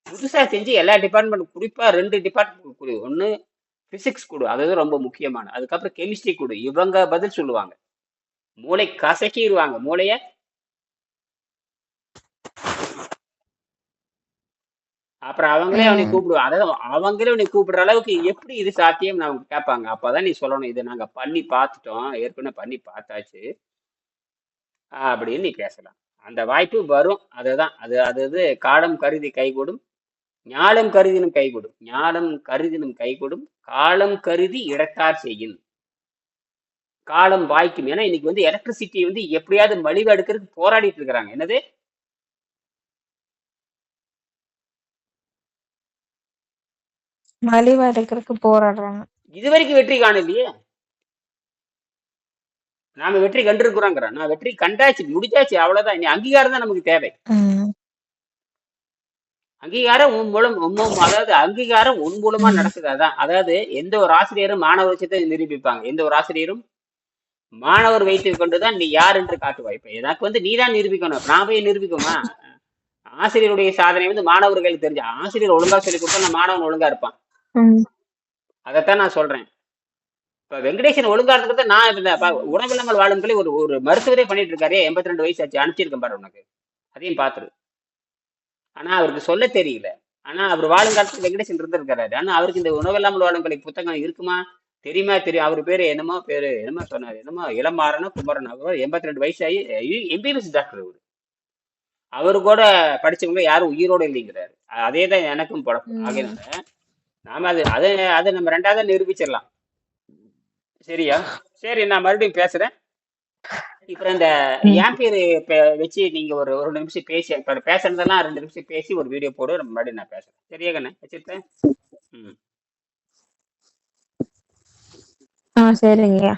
புதுசா செஞ்சு எல்லா டிபார்ட்மெண்ட் குறிப்பா 2 டிபார்ட்மெண்ட் கொடு. ஒண்ணு பிசிக்ஸ் கொடு. அது ரொம்ப முக்கியமான. அதுக்கப்புறம் கெமிஸ்ட்ரி கொடு. இவங்க பதில் சொல்லுவாங்க. மூளை கசக்கிடுவாங்க மூளைய. அப்புறம் அவங்களே அவனை ம். கூப்பிடுவாங்க. அதாவது அவங்களே அவனை கூப்பிடுற அளவுக்கு எப்படி இது சாத்தியம் அவங்க கேட்பாங்க. அப்பதான் நீ சொல்லணும் இதை நாங்க பண்ணி பார்த்துட்டோம். ஏற்கனவே பண்ணி பார்த்தாச்சு அப்படின்னு நீ பேசலாம். அந்த வாய்ப்பு வரும். அதுதான் அது காலம் கருதி கைகூடும். ஞாலம் கருதினும் கைகூடும். ஞாலம் கருதினும் கைகூடும். காலம் கருதி இடத்தார் செய்யும். காலம் வாய்க்கும். ஏன்னா இன்னைக்கு வந்து எலக்ட்ரிசிட்டி வந்து எப்படியாவது மலிவு எடுக்கிறதுக்கு போராடிட்டு இருக்கிறாங்க. என்னது மலிவா எடுக்கிறதுக்கு போராடுறாங்க. இது வரைக்கும் வெற்றி காணலையே. நாம வெற்றி கண்டிருக்கிறோங்கிறோம். நான் வெற்றி கண்டாச்சு, முடிச்சாச்சு, அவ்வளவுதான். இனி அங்கீகாரம் தான் நமக்கு தேவை. ம். அங்கீகாரம் அதாவது அங்கீகாரம் உன் மூலமா ம். நடக்குது. அதாவது எந்த ஒரு ஆசிரியரும் மாணவர் விஷயத்தை நிரூபிப்பாங்க. எந்த ஒரு ஆசிரியரும் மாணவர் வைத்துக் கொண்டுதான் நீ யார் என்று காட்டுவாய். இப்ப எனக்கு வந்து நீ தான் நிரூபிக்கணும். நான் போய் நிரூபிக்குமா? ஆசிரியருடைய சாதனை வந்து மாணவர்களுக்கு தெரிஞ்ச ஆசிரியர் ஒழுங்கா சொல்லி கொடுத்தா நான் மாணவன் ஒழுங்கா இருப்பான். ம். அதைத்தான் நான் சொல்றேன். இப்ப வெங்கடேசன் ஒழுங்கா இருக்கிறத நான் இந்த உணவில்லாமல் வாழும் சொல்லி ஒரு மருத்துவரே பண்ணிட்டு இருக்காரு. 82 வயசு ஆச்சு. அனுப்பிச்சிருக்கேன் பாரு உனக்கு. அதையும் பாத்துரு. ஆனா அவருக்கு சொல்ல தெரியல. ஆனா அவர் வாழுங்காலத்துல வெங்கடேசன் இருந்திருக்காரு. ஆனா அவருக்கு இந்த உணவில்லாமல் வாழும் கலை புத்தகம் இருக்குமா தெரியுமா? தெரியும். அவர் பேரு என்னமோ சொன்னாரு. என்னமோ இளமாறனா குமரன். அவர் 82 வயசு ஆகி எம்பிபிஎஸ் டாக்டர் அவரு. அவரு கூட படிச்சவங்க யாரும் உயிரோட இல்லைங்கிறாரு. அதே தான் எனக்கும் பழக்கம். ம். ஆகையினால நாம அதை நம்ம ரெண்டாவது நிரூபிச்சிடலாம். சரியா? சரி, நான் மறுபடியும் பேசுறேன். இப்ப இந்த ம். ஆம்பியர் வச்சு நீங்க ஒரு 2 நிமிஷம் பேசி இப்ப பேசுறதெல்லாம் 2 நிமிஷம் பேசி ஒரு வீடியோ போடு. மறுபடியும் நான் பேசுறேன். சரியா கண்ணே? வச்சிருக்கேன். ம் சரிங்கய்யா.